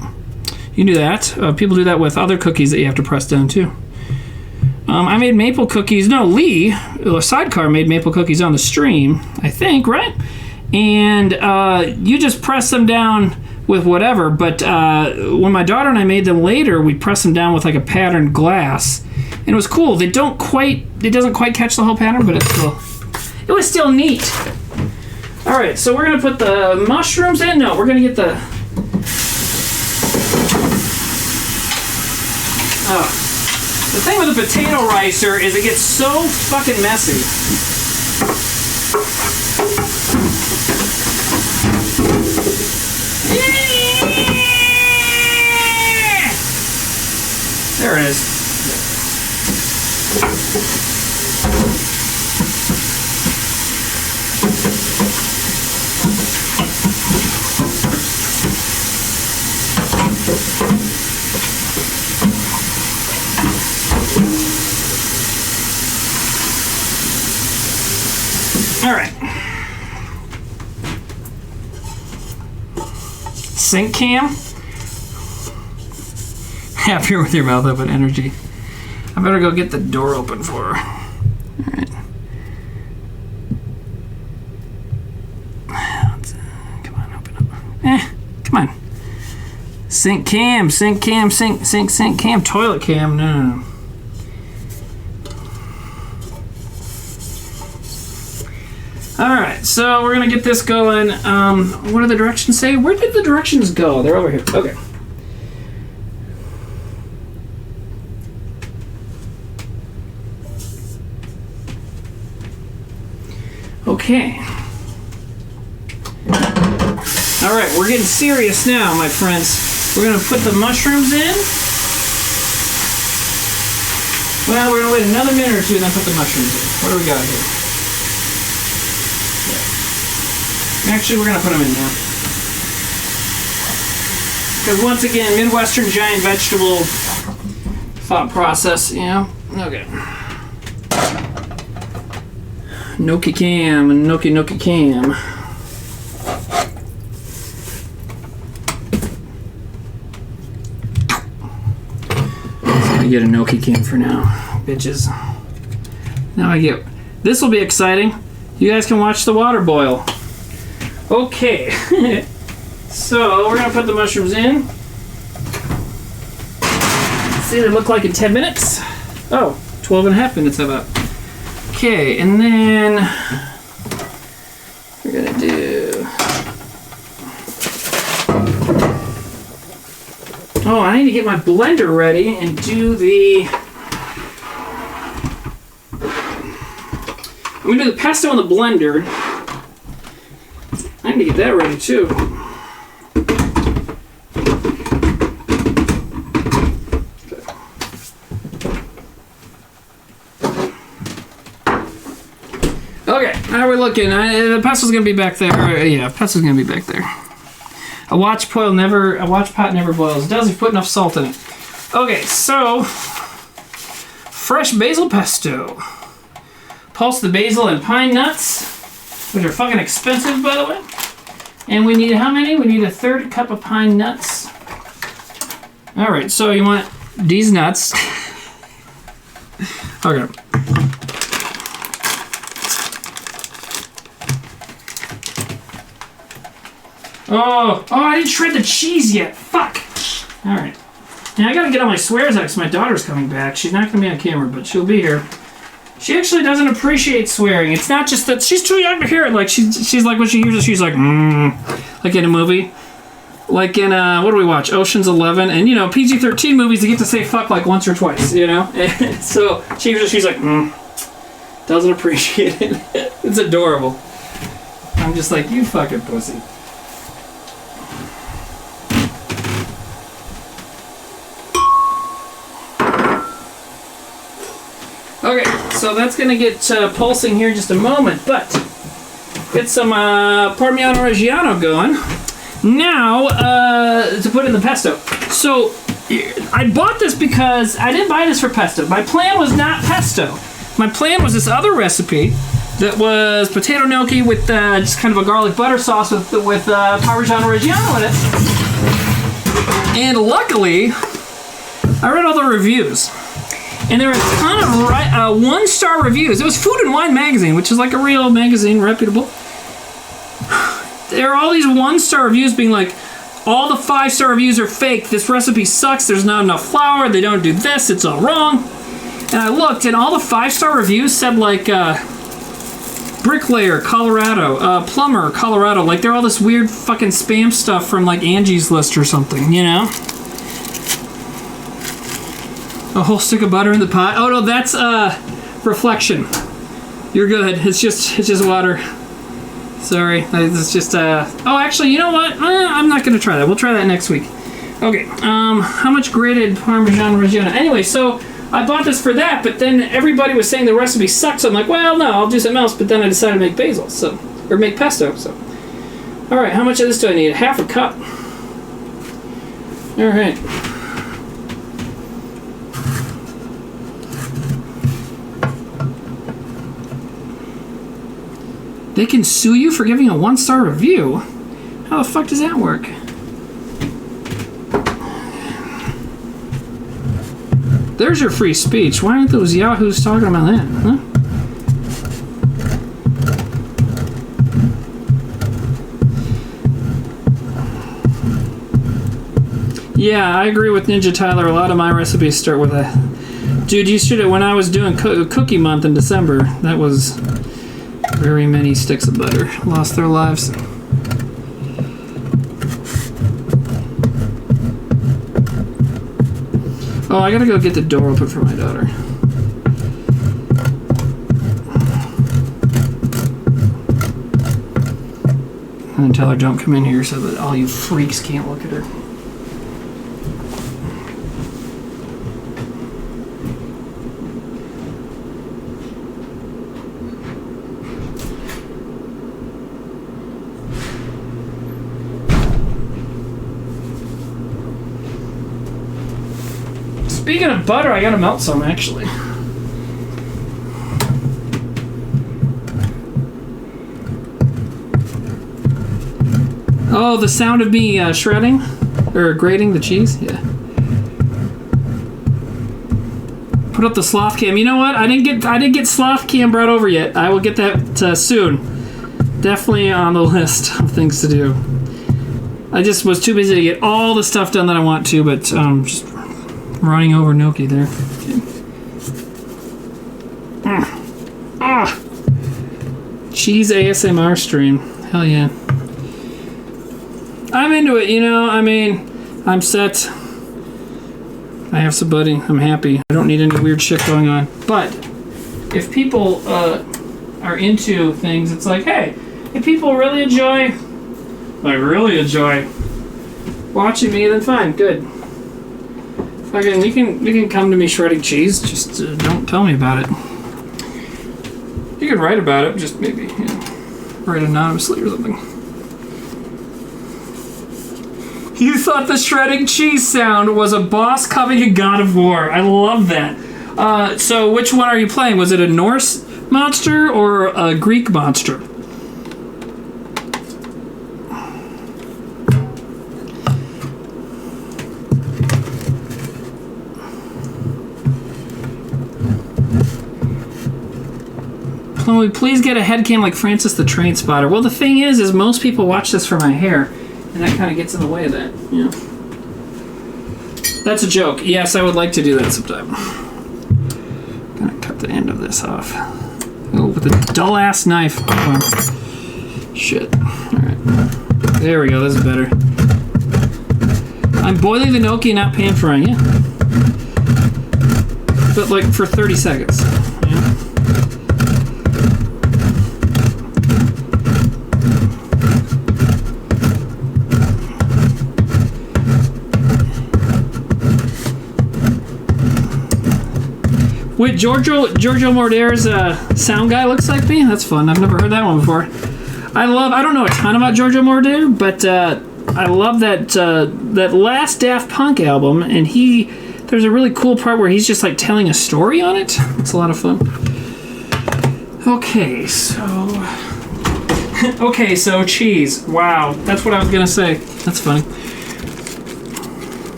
You can do that. People do that with other cookies that you have to press down too. I made maple cookies. No, Lee, Sidecar made maple cookies on the stream, I think, right? And you just press them down with whatever. But when my daughter and I made them later, we pressed them down with like a patterned glass, and it was cool. It doesn't quite catch the whole pattern, but it was still neat. All right, so we're going to put the mushrooms in. No, we're going to get the... The thing with a potato ricer is it gets so fucking messy. There it is. All right. Sync cam. Happier with your mouth open energy. I better go get the door open for her. All right. Come on, open up. Come on. Sync cam, sync cam, sync cam, toilet cam. No. Alright, so we're gonna get this going. What do the directions say? Where did the directions go? They're over here. Okay. Okay. Alright, we're getting serious now, my friends. We're gonna put the mushrooms in. Well, we're gonna wait another minute or two and then put the mushrooms in. What do we got here? Actually, we're going to put them in now. Because once again, Midwestern giant vegetable thought process, you know? Okay. Gnocchi cam, gnocchi cam. So I get a gnocchi cam for now, bitches. Now I get... This will be exciting. You guys can watch the water boil. Okay, so we're gonna put the mushrooms in. Let's see what they look like in 10 minutes. Oh, 12 and a half minutes, how about? Okay, and then we're gonna do... Oh, I need to get my blender ready and do the... I'm gonna do the pesto in the blender. I need to get that ready too. Okay, how are we looking? The pesto's gonna be back there. Yeah, pesto's gonna be back there. A watch pot never boils. It does if you put enough salt in it. Okay, so fresh basil pesto. Pulse the basil and pine nuts, which are fucking expensive, by the way. And we need how many? We need a 1/3 cup of pine nuts. All right, so you want these nuts. Okay. Oh, I didn't shred the cheese yet. Fuck. All right. Now I gotta get all my swears out because my daughter's coming back. She's not gonna be on camera, but she'll be here. She actually doesn't appreciate swearing. It's not just that she's too young to hear it. Like she's like when she hears it, she's like, like in a movie, like in what do we watch? Ocean's 11, and you know PG-13 movies, they get to say fuck like once or twice, you know. And so she's like, doesn't appreciate it. It's adorable. I'm just like, you fucking pussy. Okay, so that's going to get pulsing here in just a moment, but get some Parmigiano Reggiano going. Now, to put in the pesto. So, I bought this because I didn't buy this for pesto. My plan was not pesto. My plan was this other recipe that was potato gnocchi with just kind of a garlic butter sauce with Parmigiano Reggiano in it. And luckily, I read all the reviews. And there were a ton of 1-star reviews. It was Food and Wine magazine, which is like a real magazine, reputable. There are all these 1-star reviews being like, all the 5-star reviews are fake. This recipe sucks. There's not enough flour. They don't do this. It's all wrong. And I looked, and all the 5-star reviews said like bricklayer, Colorado, plumber, Colorado. Like they're all this weird fucking spam stuff from like Angie's List or something, you know? A whole stick of butter in the pot. Oh no, that's reflection. You're good. It's just water. Sorry, it's just oh actually, you know what? I'm not gonna try that. We'll try that next week. Okay, how much grated Parmesan Reggiano? Anyway, so I bought this for that, but then everybody was saying the recipe sucks. So I'm like, well, no, I'll do something else. But then I decided to make basil, or make pesto. So, all right, how much of this do I need? Half a cup. All right. They can sue you for giving a 1-star review? How the fuck does that work? There's your free speech. Why aren't those yahoos talking about that, huh? Yeah, I agree with Ninja Tyler. A lot of my recipes start with a... Dude, you should have... When I was doing Cookie Month in December, that was... Very many sticks of butter lost their lives. Oh, I gotta go get the door open for my daughter. And tell her don't come in here so that all you freaks can't look at her. Speaking of butter, I gotta melt some actually. Oh, the sound of me shredding or grating the cheese. Yeah. Put up the sloth cam. You know what? I didn't get sloth cam brought over yet. I will get that soon. Definitely on the list of things to do. I just was too busy to get all the stuff done that I want to, but just running over gnocchi there. Cheese ASMR stream. Hell yeah. I'm into it, you know. I mean, I'm set. I have somebody. I'm happy. I don't need any weird shit going on. But if people are into things, it's like, hey, if people really enjoy watching me, then fine, good. Fucking, you can come to me shredding cheese. Just don't tell me about it. You can write about it, just maybe, you know, write anonymously or something. You thought the shredding cheese sound was a boss coming in God of War. I love that. So which one are you playing? Was it a Norse monster or a Greek monster? Can we please get a headcam like Francis the Train Spotter? Well, the thing is most people watch this for my hair, and that kind of gets in the way of that, you know. That's a joke. Yes, I would like to do that sometime. I'm gonna cut the end of this off. Oh, with a dull-ass knife. Oh, shit. Alright. There we go, this is better. I'm boiling the gnocchi, not pan frying, yeah. But like for 30 seconds. Yeah. Wait, Giorgio Morder's sound guy looks like me? That's fun. I've never heard that one before. I don't know a ton about Giorgio Morder, but I love that last Daft Punk album, and there's a really cool part where he's just like telling a story on it. It's a lot of fun. Okay, so cheese. Wow, that's what I was gonna say. That's funny.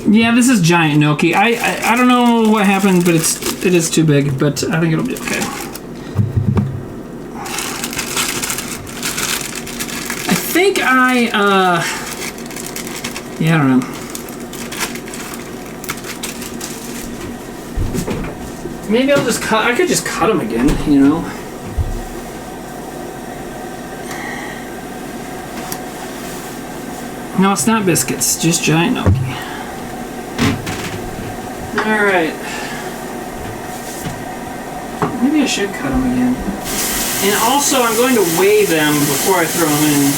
Yeah, this is giant gnocchi. I don't know what happened, but it is too big, but I think it'll be okay. I think yeah, I don't know. Maybe I'll just I could just cut them again, you know. No, it's not biscuits, just giant gnocchi. Alright. Maybe I should cut them again. And also, I'm going to weigh them before I throw them in.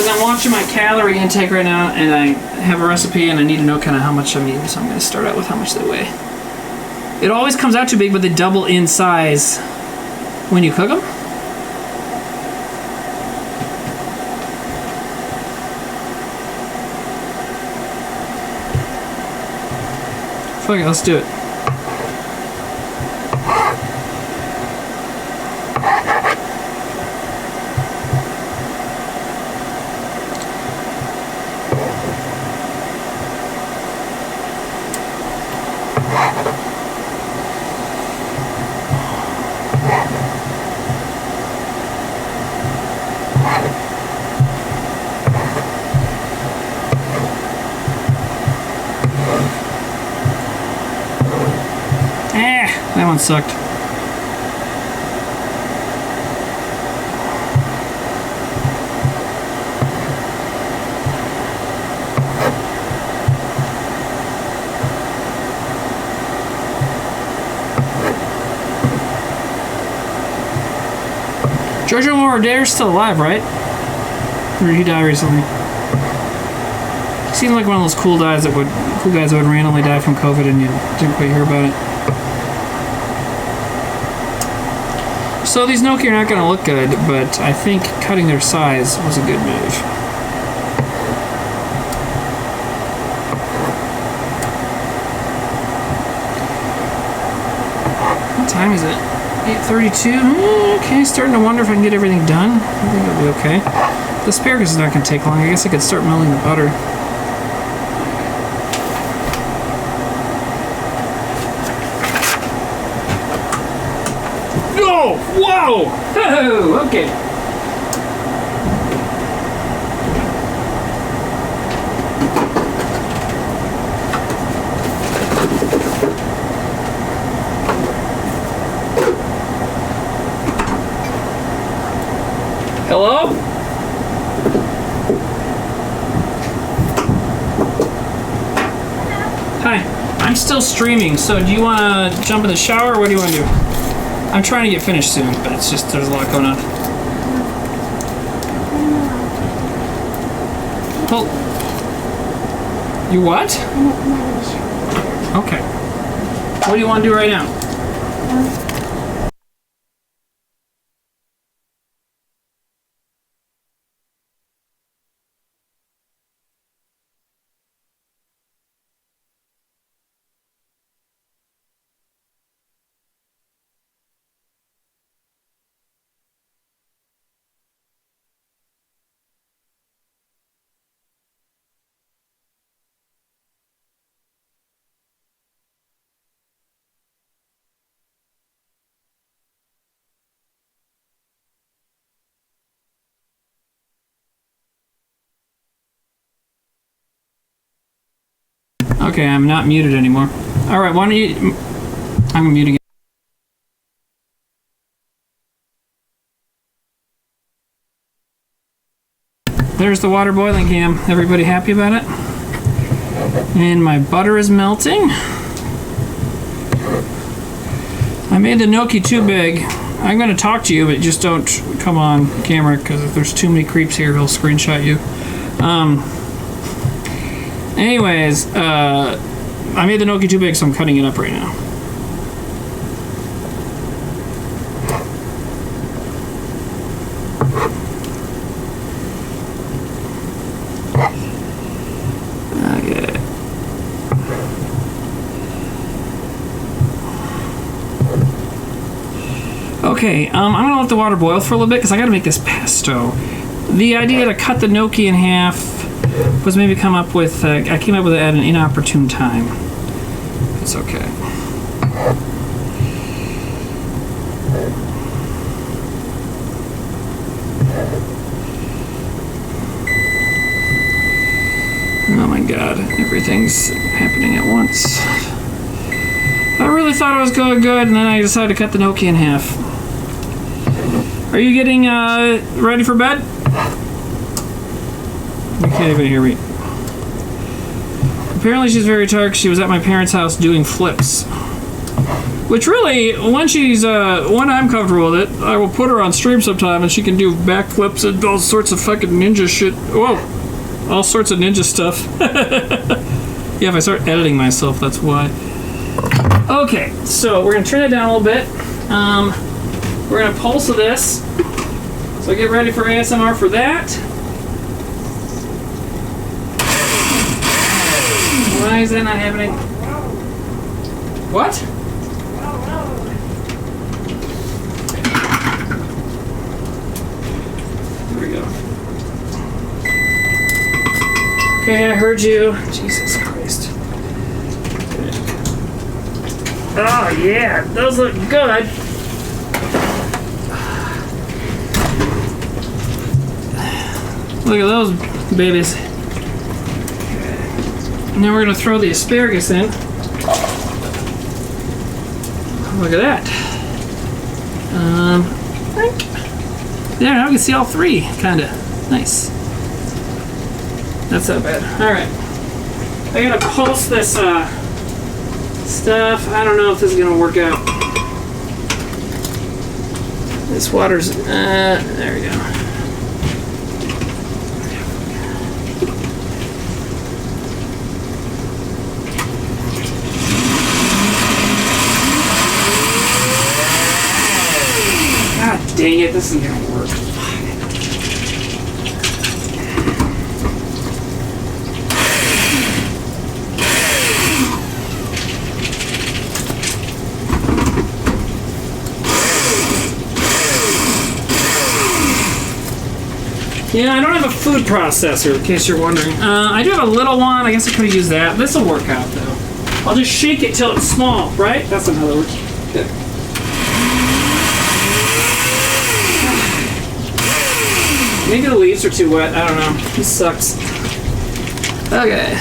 Because I'm watching my calorie intake right now, and I have a recipe, and I need to know kind of how much I'm eating, so I'm going to start out with how much they weigh. It always comes out too big, but they double in size when you cook them. Fuck it, let's do it. That one sucked. Giorgio Moroder's still alive, right? Or did he die recently? He seemed like one of those cool guys that would randomly die from COVID and you didn't quite hear about it. So these gnocchi are not going to look good, but I think cutting their size was a good move. What time is it? 8:32? Okay, starting to wonder if I can get everything done. I think it'll be okay. The asparagus is not going to take long. I guess I could start melting the butter. Whoa! Oh, okay. Hello? Hi. I'm still streaming, so do you want to jump in the shower or what do you want to do? I'm trying to get finished soon, but it's just, there's a lot going on. Well, you what? Okay. What do you want to do right now? Okay, I'm not muted anymore. Alright, why don't you... I'm muting it. There's the water boiling cam. Everybody happy about it? And my butter is melting. I made the gnocchi too big. I'm going to talk to you, but just don't come on camera, because if there's too many creeps here, he'll screenshot you. Anyways, I made the gnocchi too big, so I'm cutting it up right now. Okay. Okay, I'm gonna let the water boil for a little bit because I gotta make this pesto. The idea to cut the gnocchi in half was maybe come up with, I came up with it at an inopportune time. It's okay. Oh my god, everything's happening at once. I really thought it was going good, and then I decided to cut the gnocchi in half. Are you getting ready for bed? You can't even hear me. Apparently she's very tired because she was at my parents' house doing flips. Which really, when I'm comfortable with it, I will put her on stream sometime and she can do backflips and all sorts of fucking ninja shit. Whoa! All sorts of ninja stuff. Yeah, if I start editing myself, that's why. Okay, so we're gonna turn it down a little bit. We're gonna pulse this. So get ready for ASMR for that. Why is that not happening? What? Here we go. Okay, I heard you. Jesus Christ. Oh yeah, those look good. Look at those babies. And then we're gonna throw the asparagus in. Look at that. There, now we can see all three, kinda. Nice. That's not bad. Alright. I gotta pulse this stuff. I don't know if this is gonna work out. This water's there we go. God dang it, this isn't gonna work. Yeah, I don't have a food processor, in case you're wondering. I do have a little one. I guess I could have used that. This will work out, though. I'll just shake it till it's small, right? That's not how that works. Okay. Maybe the leaves are too wet. I don't know. This sucks. Okay.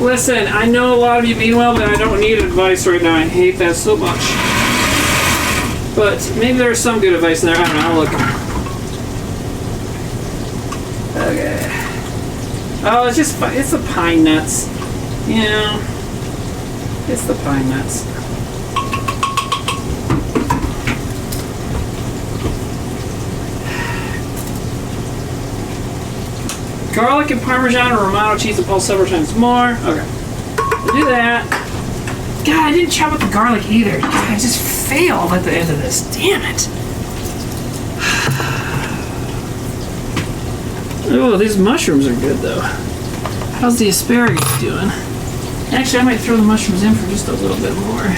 Listen, I know a lot of you mean well, but I don't need advice right now. I hate that so much. But maybe there's some good advice in there. I don't know. I'll look. Okay. Oh, it's the pine nuts. Yeah. It's the pine nuts. Garlic and Parmesan or Romano cheese and pulse several times more. Okay. We'll do that. God, I didn't chop up the garlic either. God, I just failed at the end of this. Damn it. Oh, these mushrooms are good though. How's the asparagus doing? Actually, I might throw the mushrooms in for just a little bit more.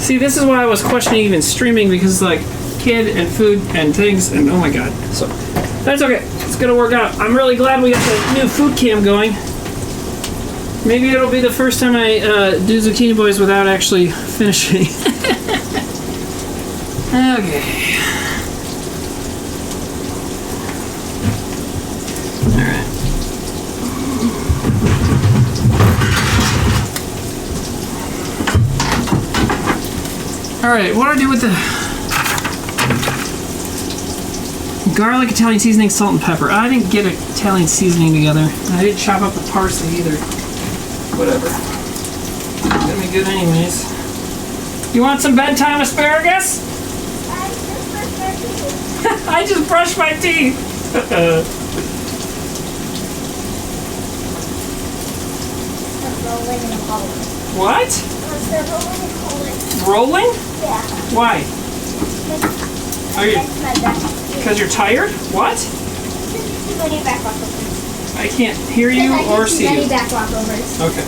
See, this is why I was questioning even streaming, because like kid and food and things, and oh my god. So that's okay. It's gonna work out. I'm really glad we got the new food cam going. Maybe it'll be the first time I do Zucchini Boiz without actually finishing. Okay. Alright. Alright, what do I do with the garlic, Italian seasoning, salt, and pepper? I didn't get Italian seasoning together. I didn't chop up the parsley either. Whatever. It's gonna be good anyways. You want some bedtime asparagus? I just brushed my teeth. What? Rolling? Yeah. Why? Are you? Because you're tired? What? Too many back walkovers. I can't hear you or see you. Many back walkovers. Okay.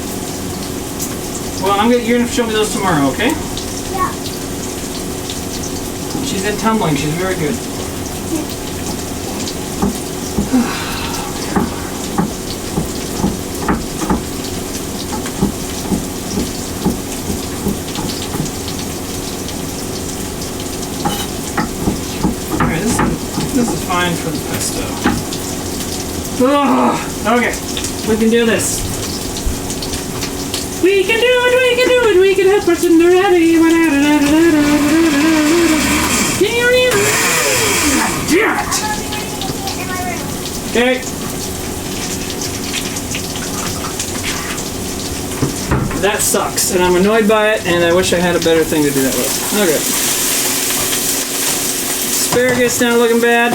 Well, you're gonna show me those tomorrow, okay? Yeah. She's in tumbling. She's very good. Alright, this is fine for the pesto. Oh, okay, we can do this. We can do it, we can do it, we can help us in the ready. Damn it! Okay. That sucks, and I'm annoyed by it, and I wish I had a better thing to do that with. Okay. Asparagus not looking bad.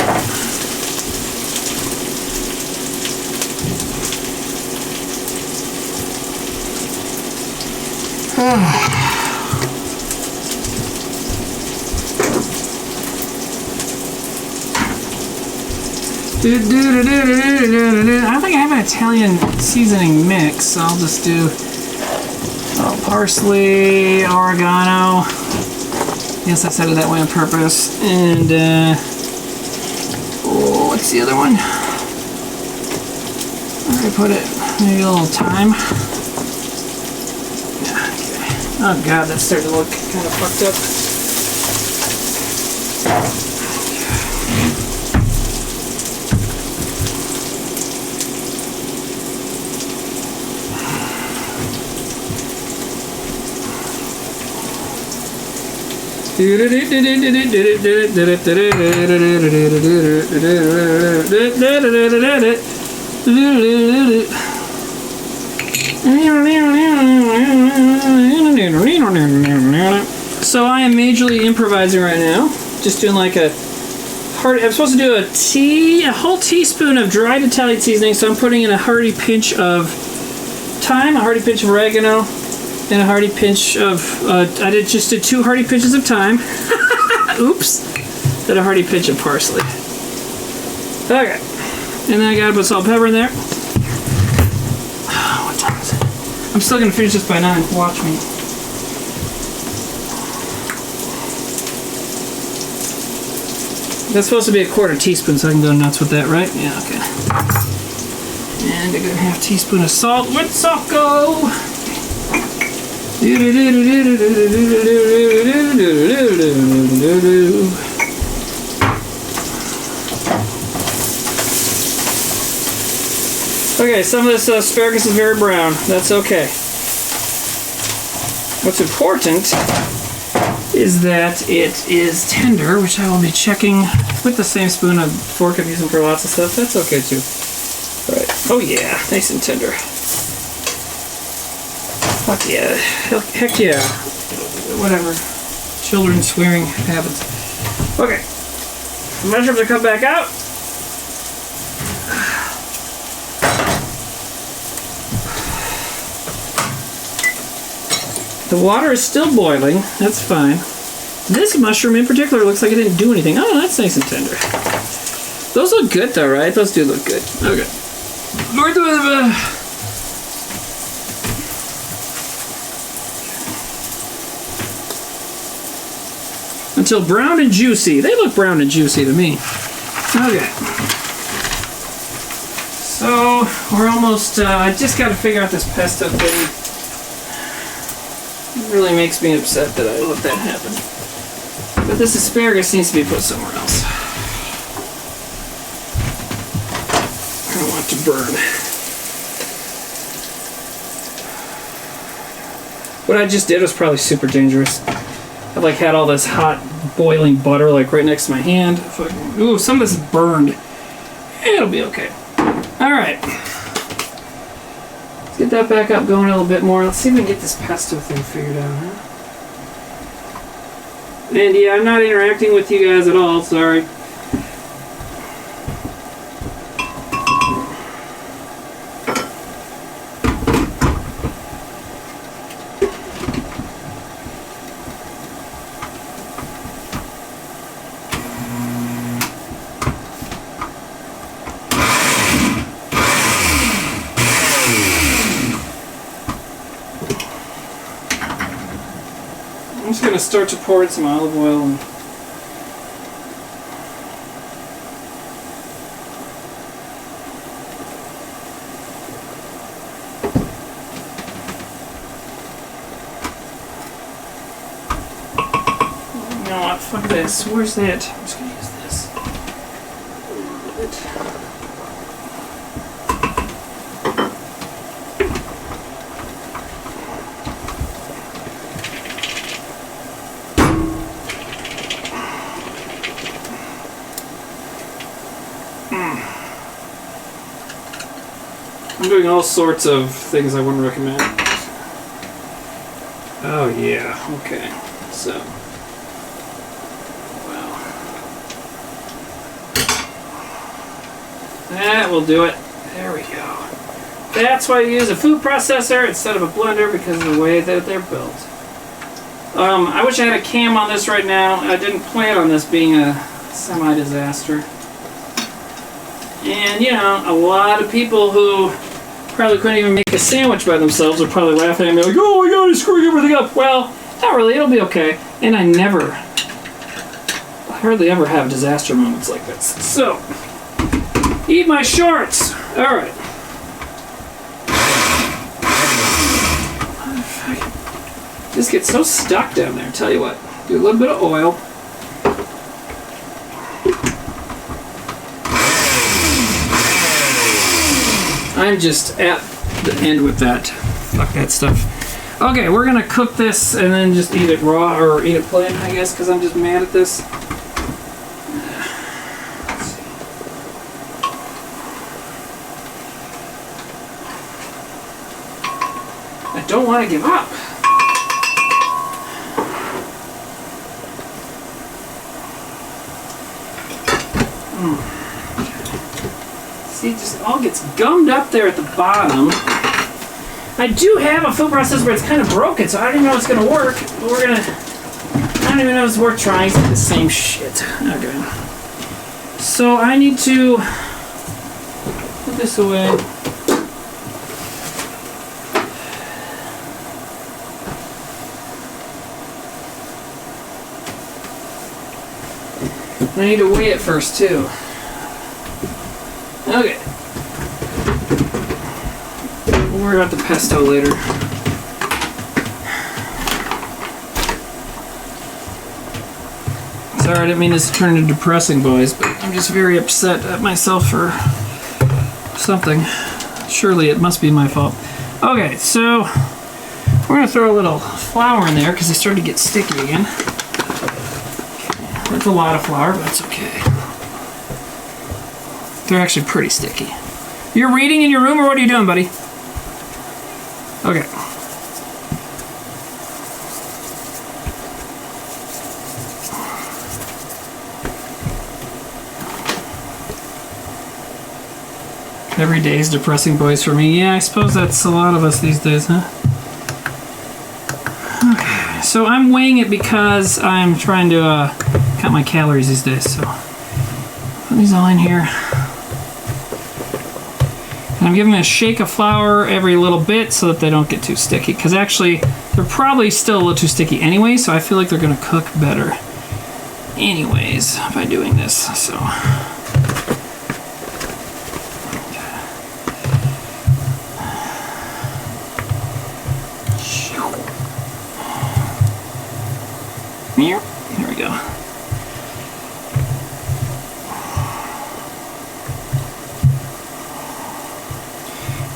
I don't think I have an Italian seasoning mix, so I'll just do parsley, oregano. Yes, I said it that way on purpose. And, what's the other one? Where did I put it? Maybe a little thyme. Yeah, okay. Oh god, that's starting to look kind of fucked up. So I am majorly improvising right now. Just doing like a hearty. I'm supposed to do a whole teaspoon of dried Italian seasoning. So I'm putting in a hearty pinch of thyme, a hearty pinch of oregano, and a hearty pinch of. I just did 2 hearty pinches of thyme. Oops. Then a hearty pinch of parsley. Okay. And then I gotta put salt and pepper in there. What time is it? I'm still gonna finish this by 9. Watch me. That's supposed to be a 1/4 teaspoon, so I can go nuts with that, right? Yeah, okay. And a good 1/2 teaspoon of salt. Where'd salt go? Okay, some of this asparagus is very brown. That's okay. What's important is that it is tender, which I will be checking with the same spoon and fork I'm using for lots of stuff. That's okay too. All right. Oh yeah, nice and tender. Fuck yeah. Heck yeah. Whatever. Children swearing habits. Okay. Mushrooms are come back out. The water is still boiling. That's fine. This mushroom in particular looks like it didn't do anything. Oh, that's nice and tender. Those look good though, right? Those do look good. Okay. Until brown and juicy. They look brown and juicy to me. Okay. So, we're almost, I just got to figure out this pesto thing. It really makes me upset that I let that happen. But this asparagus needs to be put somewhere else. I don't want it to burn. What I just did was probably super dangerous. I like had all this hot boiling butter like right next to my hand. Ooh, some of this is burned. It'll be okay. Alright. Let's get that back up going a little bit more. Let's see if we can get this pesto thing figured out, huh? And yeah, I'm not interacting with you guys at all, sorry. I'm just going to start to pour in some olive oil. And you know what? Fuck this. Where's that? I'm just going to use this. I'm doing all sorts of things I wouldn't recommend. Oh yeah, okay. So, wow. That will do it. There we go. That's why you use a food processor instead of a blender, because of the way that they're built. I wish I had a cam on this right now. I didn't plan on this being a semi-disaster. And, you know, a lot of people who probably couldn't even make a sandwich by themselves are probably laughing at me like, oh my god, he's screwing everything up. Well, not really, it'll be okay. And I hardly ever have disaster moments like this. So, eat my shorts. Alright. Just get so stuck down there, tell you what. Do a little bit of oil. I'm just at the end with that. Fuck that stuff. Okay, we're gonna cook this and then just eat it raw or eat it plain, I guess, because I'm just mad at this. I don't want to give up. See, it just all gets gummed up there at the bottom. I do have a food processor, but it's kind of broken, so I don't even know if it's going to work. But I don't even know if it's worth trying. It's the same shit. Okay. So I need to put this away. I need to weigh it first, too. Okay. We'll worry about the pesto later. Sorry, I didn't mean this to turn into depressing, boys, but I'm just very upset at myself for something. Surely it must be my fault. Okay, so we're going to throw a little flour in there because they started to get sticky again. That's a lot of flour, but that's okay. They're actually pretty sticky. You're reading in your room, or what are you doing, buddy? Okay. Every day is depressing, boys, for me. Yeah, I suppose that's a lot of us these days, huh? Okay, so I'm weighing it because I'm trying to count my calories these days, so put these all in here. And I'm giving them a shake of flour every little bit so that they don't get too sticky, because actually they're probably still a little too sticky anyway, so I feel like they're going to cook better anyways by doing this. So here we go.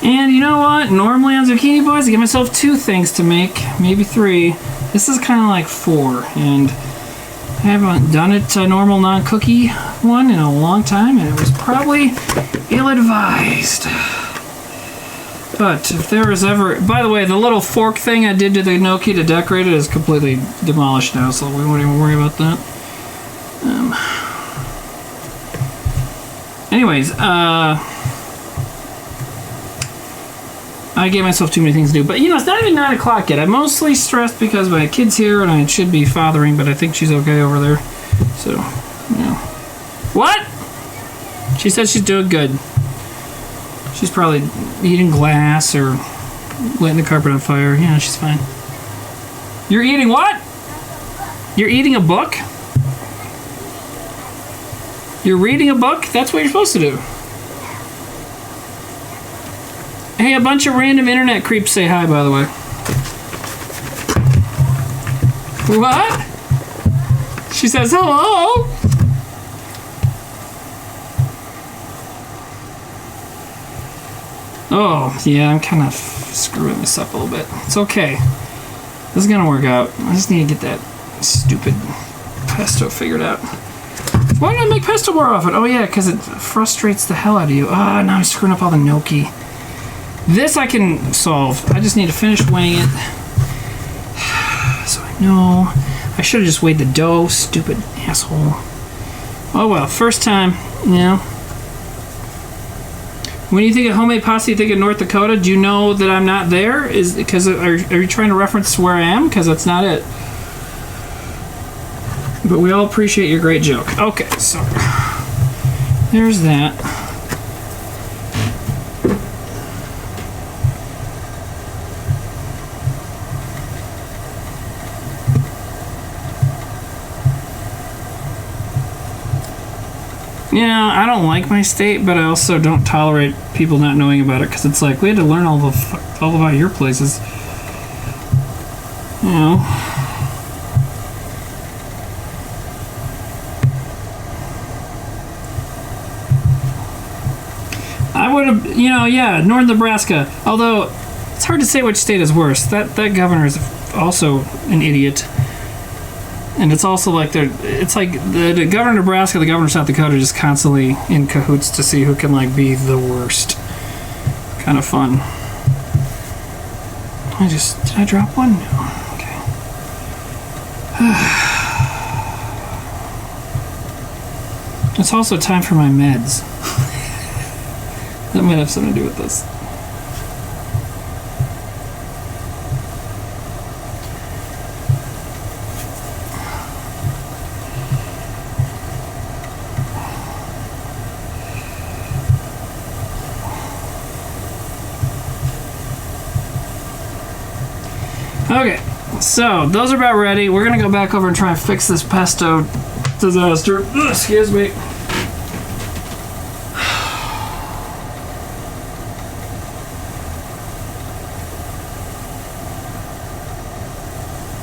And you know what? Normally on Zucchini Boiz, I give myself 2 things to make, maybe 3. This is kind of like 4, and I haven't done it a normal non-cookie one in a long time, and it was probably ill-advised. But if there was ever... By the way, the little fork thing I did to the gnocchi to decorate it is completely demolished now, so we won't even worry about that. Anyways, I gave myself too many things to do. But, you know, it's not even 9 o'clock yet. I'm mostly stressed because my kid's here and I should be fathering, but I think she's okay over there. So, you know. What? She says she's doing good. She's probably eating glass or lighting the carpet on fire. Yeah, she's fine. You're eating what? You're eating a book? You're reading a book? That's what you're supposed to do. Hey, a bunch of random internet creeps say hi, by the way. What? She says hello? Oh, yeah, I'm kind of screwing this up a little bit. It's okay. This is going to work out. I just need to get that stupid pesto figured out. Why don't I make pesto more often? Oh, yeah, because it frustrates the hell out of you. Ah, now I'm screwing up all the gnocchi. This I can solve. I just need to finish weighing it. So I know. I should have just weighed the dough. Stupid asshole. Oh well, first time, you know. When you think of homemade pasta, you think of North Dakota. Do you know that I'm not there? Is because are you trying to reference where I am? Because that's not it. But we all appreciate your great joke. Okay, so there's that. You know, I don't like my state, but I also don't tolerate people not knowing about it because it's like we had to learn all about your places. You know. I would have, you know, yeah, North Nebraska. Although it's hard to say which state is worse. That governor is also an idiot. And it's also like it's like the governor of Nebraska, the governor of South Dakota, just constantly in cahoots to see who can like be the worst. Kind of fun. Did I drop one? No. Okay. It's also time for my meds. That might have something to do with this. Okay, so those are about ready. We're gonna go back over and try and fix this pesto disaster. Ugh, excuse me.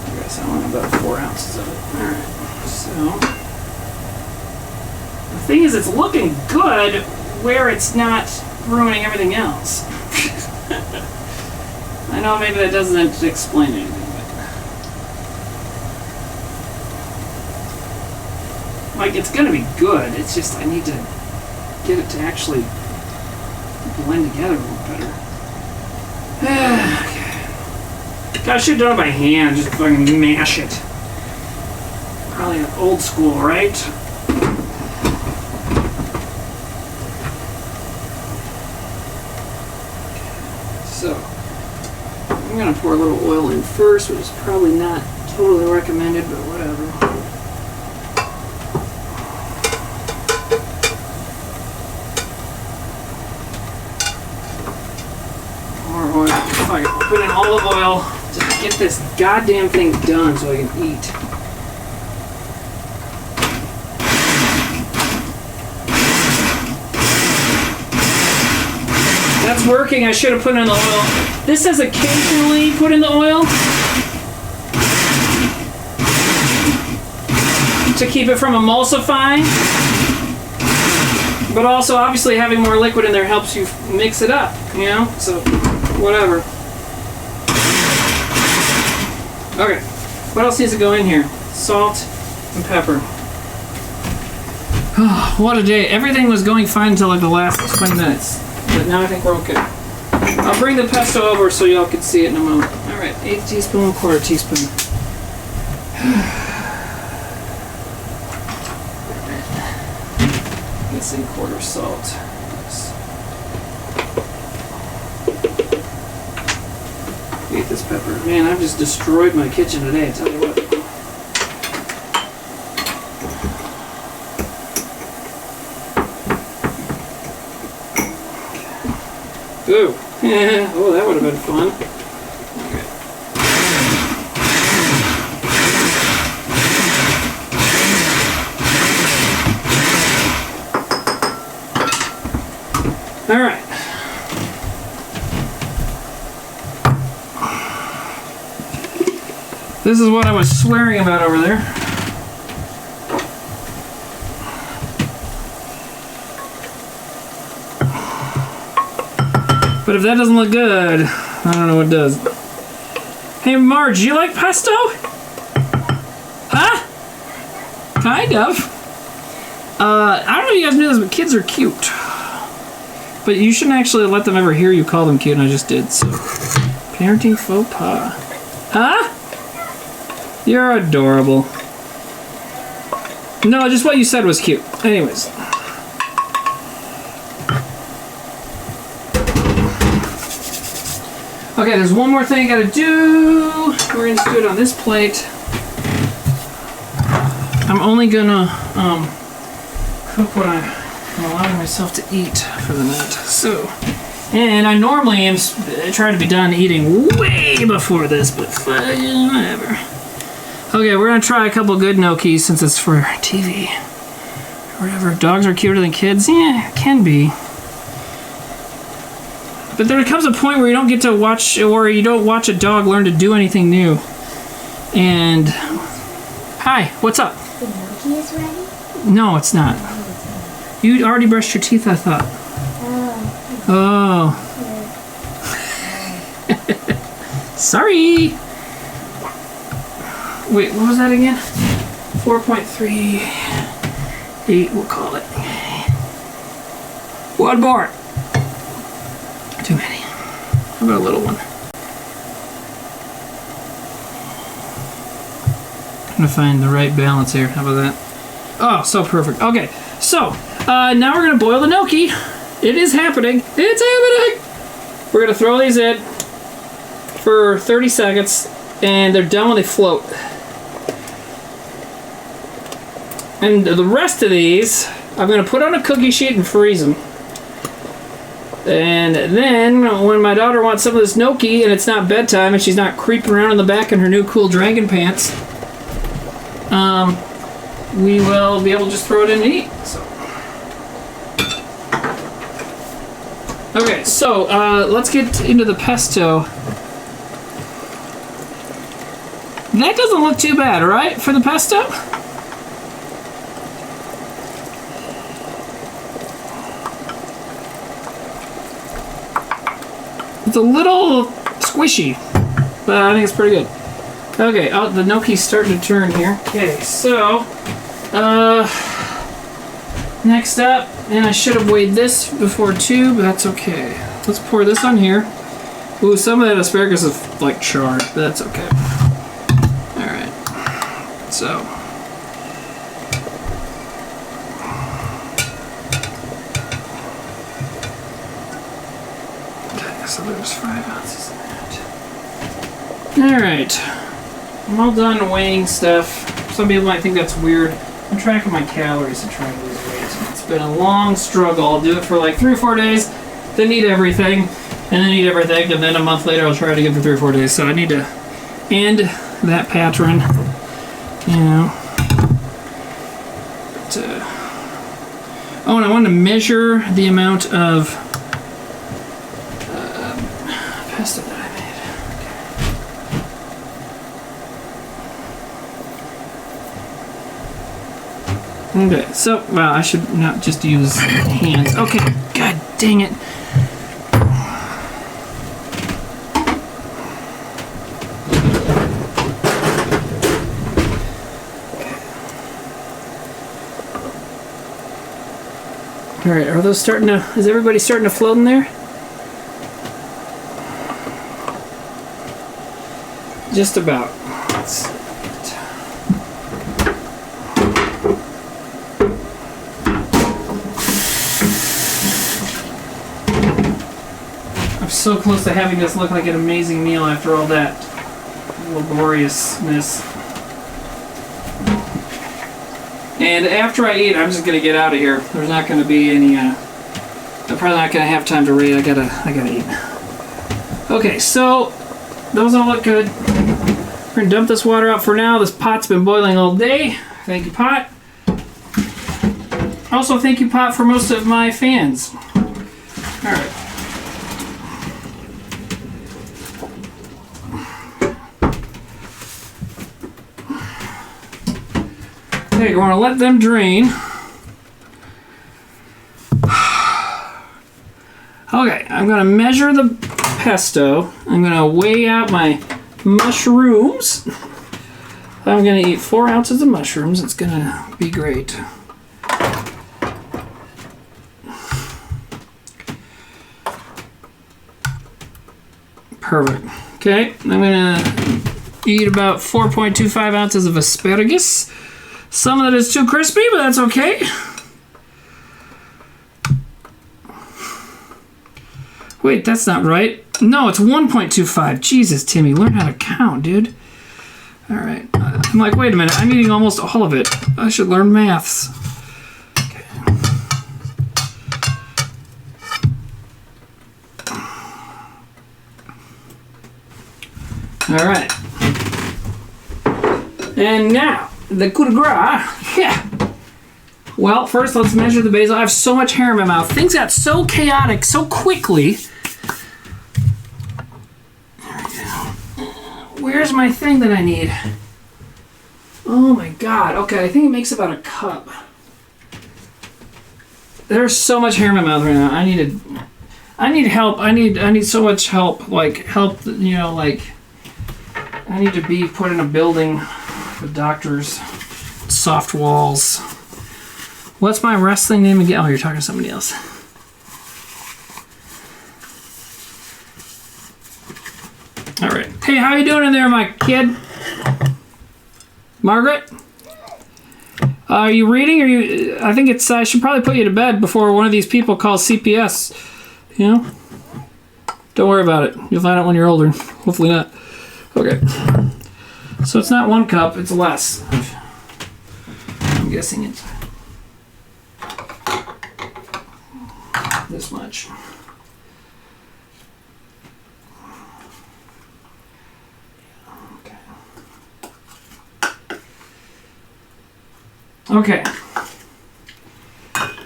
I guess I want about 4 ounces of it. Alright, so the thing is, it's looking good where it's not ruining everything else. I know maybe that doesn't explain anything, but like it's gonna be good. It's just I need to get it to actually blend together a little better. Okay. God, I should have done it by hand, just fucking mash it. Probably old school, right? So I'm gonna pour a little oil in first, which is probably not totally recommended, but whatever. More oil. Alright, put in olive oil to get this goddamn thing done so I can eat. That's working. I should have put in the oil. This says occasionally put in the oil to keep it from emulsifying. But also, obviously, having more liquid in there helps you mix it up, you know? So, whatever. Okay. What else needs to go in here? Salt and pepper. Oh, what a day. Everything was going fine until like the last 20 minutes. But now I think we're okay. I'll bring the pesto over so y'all can see it in a moment. Alright, 1/8 teaspoon, 1/4 teaspoon. Missing 1/4 salt. Eat this pepper. Man, I've just destroyed my kitchen today, I tell you what. Ooh. Oh, that would have been fun. Okay. All right. This is what I was swearing about over there. But if that doesn't look good, I don't know what does. Hey, Marge, you like pesto? Huh? Kind of. I don't know if you guys knew this, but kids are cute. But you shouldn't actually let them ever hear you call them cute, and I just did, so. Parenting faux pas. Huh? You're adorable. No, just what you said was cute. Anyways. Okay, there's one more thing I gotta do. We're gonna do it on this plate. I'm only gonna cook what I'm allowing myself to eat for the night. So, and I normally am trying to be done eating way before this, but whatever. Okay, we're gonna try a couple good gnocchis since it's for TV. Whatever. Dogs are cuter than kids. Yeah, can be. But there comes a point where you don't get to watch, or you don't watch a dog learn to do anything new. And hi, what's up? The gnocchi is ready? No, it's not. You already brushed your teeth, I thought. Oh. Sorry. Wait, what was that again? 4.38, we'll call it. One more. Too many. How about a little one? I'm gonna find the right balance here. How about that? Oh, so perfect. Okay, so now we're gonna boil the gnocchi. It is happening. It's happening. We're gonna throw these in for 30 seconds, and they're done when they float. And the rest of these, I'm gonna put on a cookie sheet and freeze them. And then, when my daughter wants some of this gnocchi and it's not bedtime and she's not creeping around in the back in her new cool dragon pants, we will be able to just throw it in and eat. So. Okay, so let's get into the pesto. That doesn't look too bad, right, for the pesto? It's a little squishy, but I think it's pretty good. Okay, oh, the gnocchi's starting to turn here. Okay, so, next up, and I should have weighed this before too, but that's okay. Let's pour this on here. Ooh, some of that asparagus is like charred, but that's okay. Alright, so. So there's 5 ounces in that. Alright. I'm all done weighing stuff. Some people might think that's weird. I'm tracking my calories to try to lose weight. It's been a long struggle. I'll do it for like 3 or 4 days, then eat everything, and then eat everything, and then a month later I'll try it again for 3 or 4 days. So I need to end that pattern. You know. But, oh, and I want to measure the amount of pesto that I made. Okay, so, well, I should not just use hands. Okay, god dang it. Alright, are those starting to, is everybody starting to float in there? Just about. I'm so close to having this look like an amazing meal after all that laboriousness. And after I eat, I'm just gonna get out of here. There's not gonna be any. I'm probably not gonna have time to read. I gotta eat. Okay, so. Those all look good. We're gonna dump this water out for now. This pot's been boiling all day. Thank you, pot. Also, thank you, pot, for most of my fans. Alright. Okay, we're gonna let them drain. Okay, I'm gonna measure the pesto. I'm gonna weigh out my mushrooms. I'm gonna eat 4 ounces of mushrooms. It's gonna be great. Perfect. Okay, I'm gonna eat about 4.25 ounces of asparagus. Some of it is too crispy, but that's okay. Wait, that's not right. No, it's 1.25. Jesus, Timmy, learn how to count, dude. All right. I'm like, wait a minute. I'm eating almost all of it. I should learn maths. Okay. All right. And now, the coup de grace. Yeah. Well, first let's measure the basil. I have so much hair in my mouth. Things got so chaotic so quickly. Where's my thing that I need? Oh my god. Okay, I think it makes about a cup. There's so much hair in my mouth right now. I need help. I need so much help. Like help, you know, like I need to be put in a building with doctors, soft walls. What's my wrestling name again? Oh, you're talking to somebody else. All right. Hey, how you doing in there, my kid? Margaret? Are you reading? Or you? I think it's. I should probably put you to bed before one of these people calls CPS. You know? Don't worry about it. You'll find out when you're older. Hopefully not. Okay. So it's not 1 cup. It's less. I'm guessing it's this much. Okay.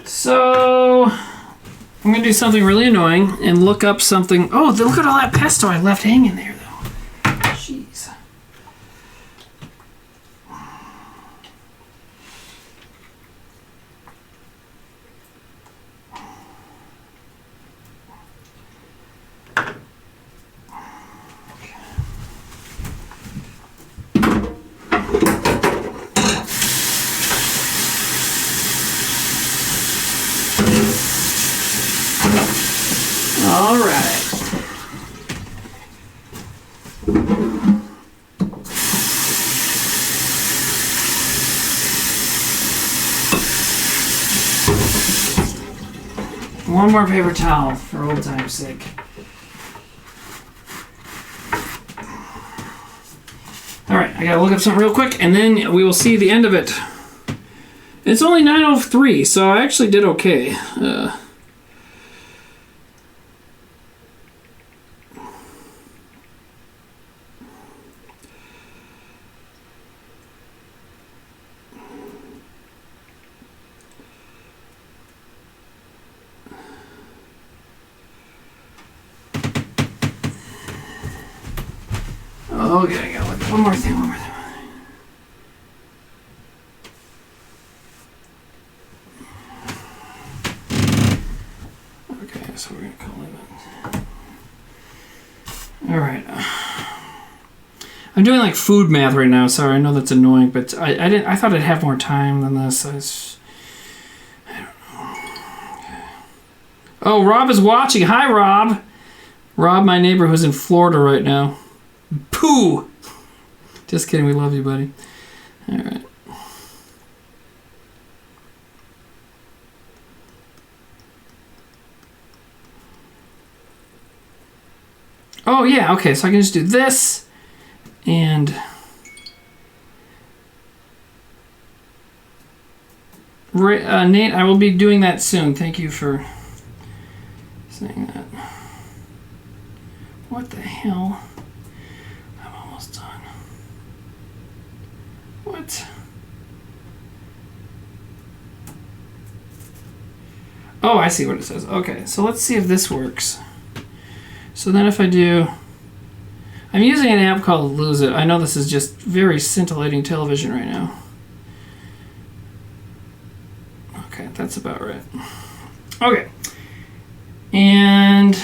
So I'm gonna do something really annoying and look up something. Oh, look at all that pesto I left hanging there, though. Jeez. All right. One more paper towel for old time's sake. All right, I gotta look up something real quick, and then we will see the end of it. It's only 9:03, so I actually did okay. Okay, I gotta look. One more thing. Okay, so we're gonna call it. All right. I'm doing like food math right now. Sorry, I know that's annoying, but I thought I'd have more time than this. I don't know. Okay. Oh, Rob is watching. Hi, Rob. Rob, my neighbor who's in Florida right now. Pooh! Just kidding, we love you, buddy. Alright. Oh, yeah, okay, so I can just do this, and... Nate, I will be doing that soon. Thank you for saying that. What the hell? What? Oh, I see what it says. Okay, so let's see if this works. So then if I do... I'm using an app called Lose It. I know this is just very scintillating television right now. Okay, that's about right. Okay. And...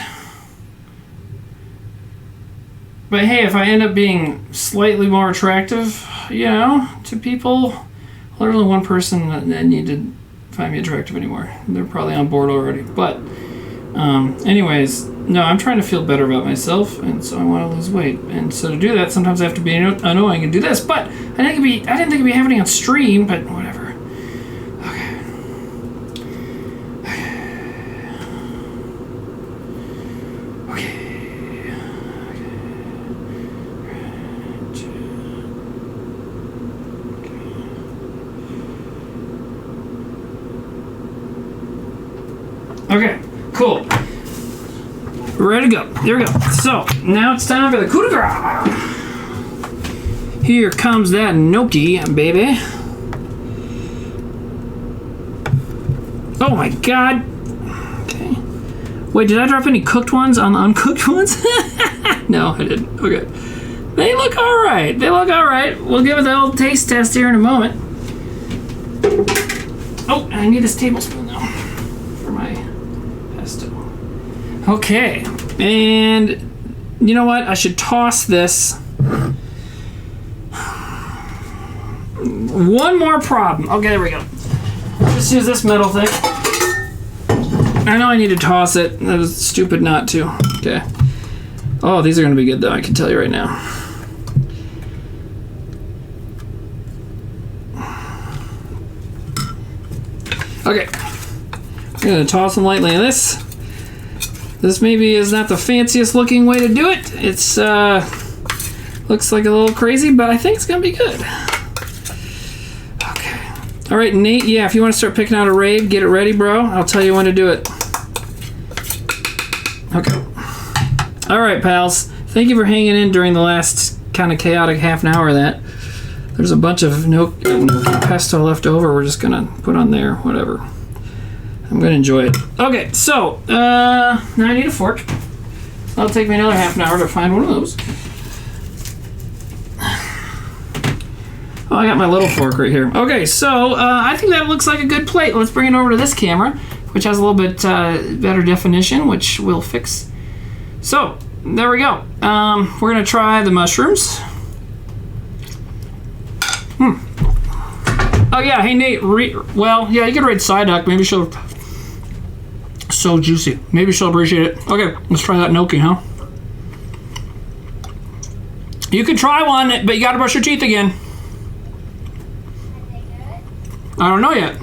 But hey, if I end up being slightly more attractive, you know, to people, there's only one person that need to find me attractive anymore. They're probably on board already. But, anyways, No, I'm trying to feel better about myself, and so I want to lose weight. And so to do that, sometimes I have to be annoying and do this. But I didn't think it'd be happening on stream, but whatever. Okay. Okay, cool. We're ready to go. Here we go. So, now it's time for the coup de grace. Here comes that gnocchi, baby. Oh my god. Okay. Wait, did I drop any cooked ones on the uncooked ones? No, I didn't. Okay. They look alright. They look alright. We'll give it the old taste test here in a moment. Oh, I need this tablespoon now for my pesto. Okay, and you know what? I should toss this. One more problem. Okay, there we go. Just use this metal thing. I know I need to toss it. That was stupid not to. Okay. Oh, these are going to be good, though. I can tell you right now. Okay. I'm going to toss them lightly in this. This maybe is not the fanciest looking way to do it. It's looks like a little crazy, but I think it's gonna be good. Okay. All right, Nate. Yeah, if you want to start picking out a raid, get it ready, bro. I'll tell you when to do it. Okay. All right, pals. Thank you for hanging in during the last kind of chaotic half an hour of that. There's a bunch of pesto left over. We're just gonna put on there, whatever. I'm gonna enjoy it. Okay, so now I need a fork. That'll take me another half an hour to find one of those. Oh, I got my little fork right here. Okay, so I think that looks like a good plate. Let's bring it over to this camera, which has a little bit better definition, which we'll fix. So there we go. We're gonna try the mushrooms. Oh yeah, hey Nate. Well, yeah, you could rate Psyduck. Maybe she'll. So juicy. Maybe she'll appreciate it. Okay, let's try that gnocchi, huh? You can try one, but you gotta brush your teeth again. I don't know yet.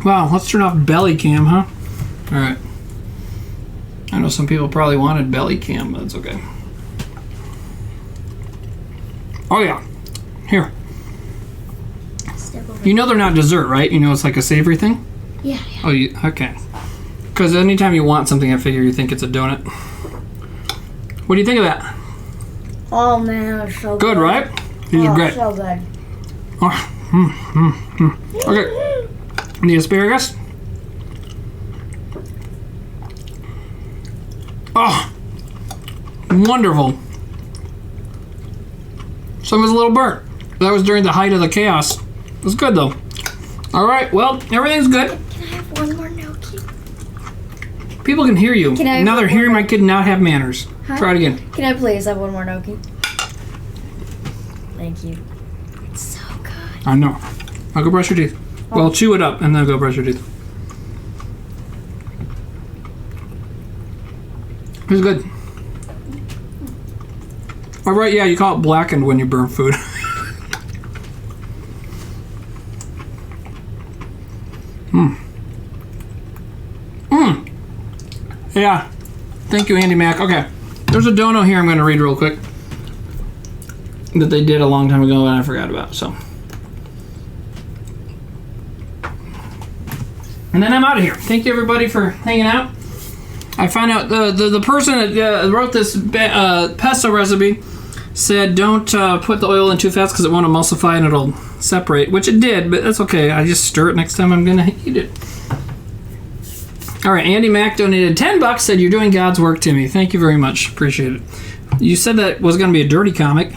Wow, let's turn off belly cam, huh? Alright. I know some people probably wanted belly cam, but it's okay. Oh yeah. Here. You know they're not dessert, right? You know it's like a savory thing? Yeah. Oh, okay. Because anytime you want something, I figure you think it's a donut. What do you think of that? Oh man, it's so good. Good, right? These are great. So good. Oh, Okay. The asparagus. Oh, wonderful. Some is a little burnt. That was during the height of the chaos. It was good though. All right, well, everything's good. Can I have one more gnocchi? People can hear you. Now they're hearing my kid not have manners. Huh? Try it again. Can I please have one more gnocchi? Thank you. It's so good. I know. I'll go brush your teeth. Oh. Well, chew it up and then go brush your teeth. It's good. All right, yeah, you call it blackened when you burn food. Yeah. Thank you, Andy Mack. Okay. There's a dono here I'm going to read real quick that they did a long time ago and I forgot about, so. And then I'm out of here. Thank you, everybody, for hanging out. I found out the person that wrote this pesto recipe said don't put the oil in too fast because it won't emulsify and it'll separate, which it did, but that's okay. I just stir it next time I'm going to eat it. All right, Andy Mack donated $10, said you're doing God's work, Timmy. Thank you very much. Appreciate it. You said that was going to be a dirty comment.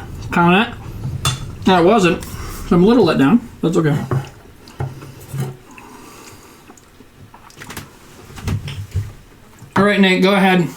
No, it wasn't. So I'm a little let down. That's okay. All right, Nate, go ahead.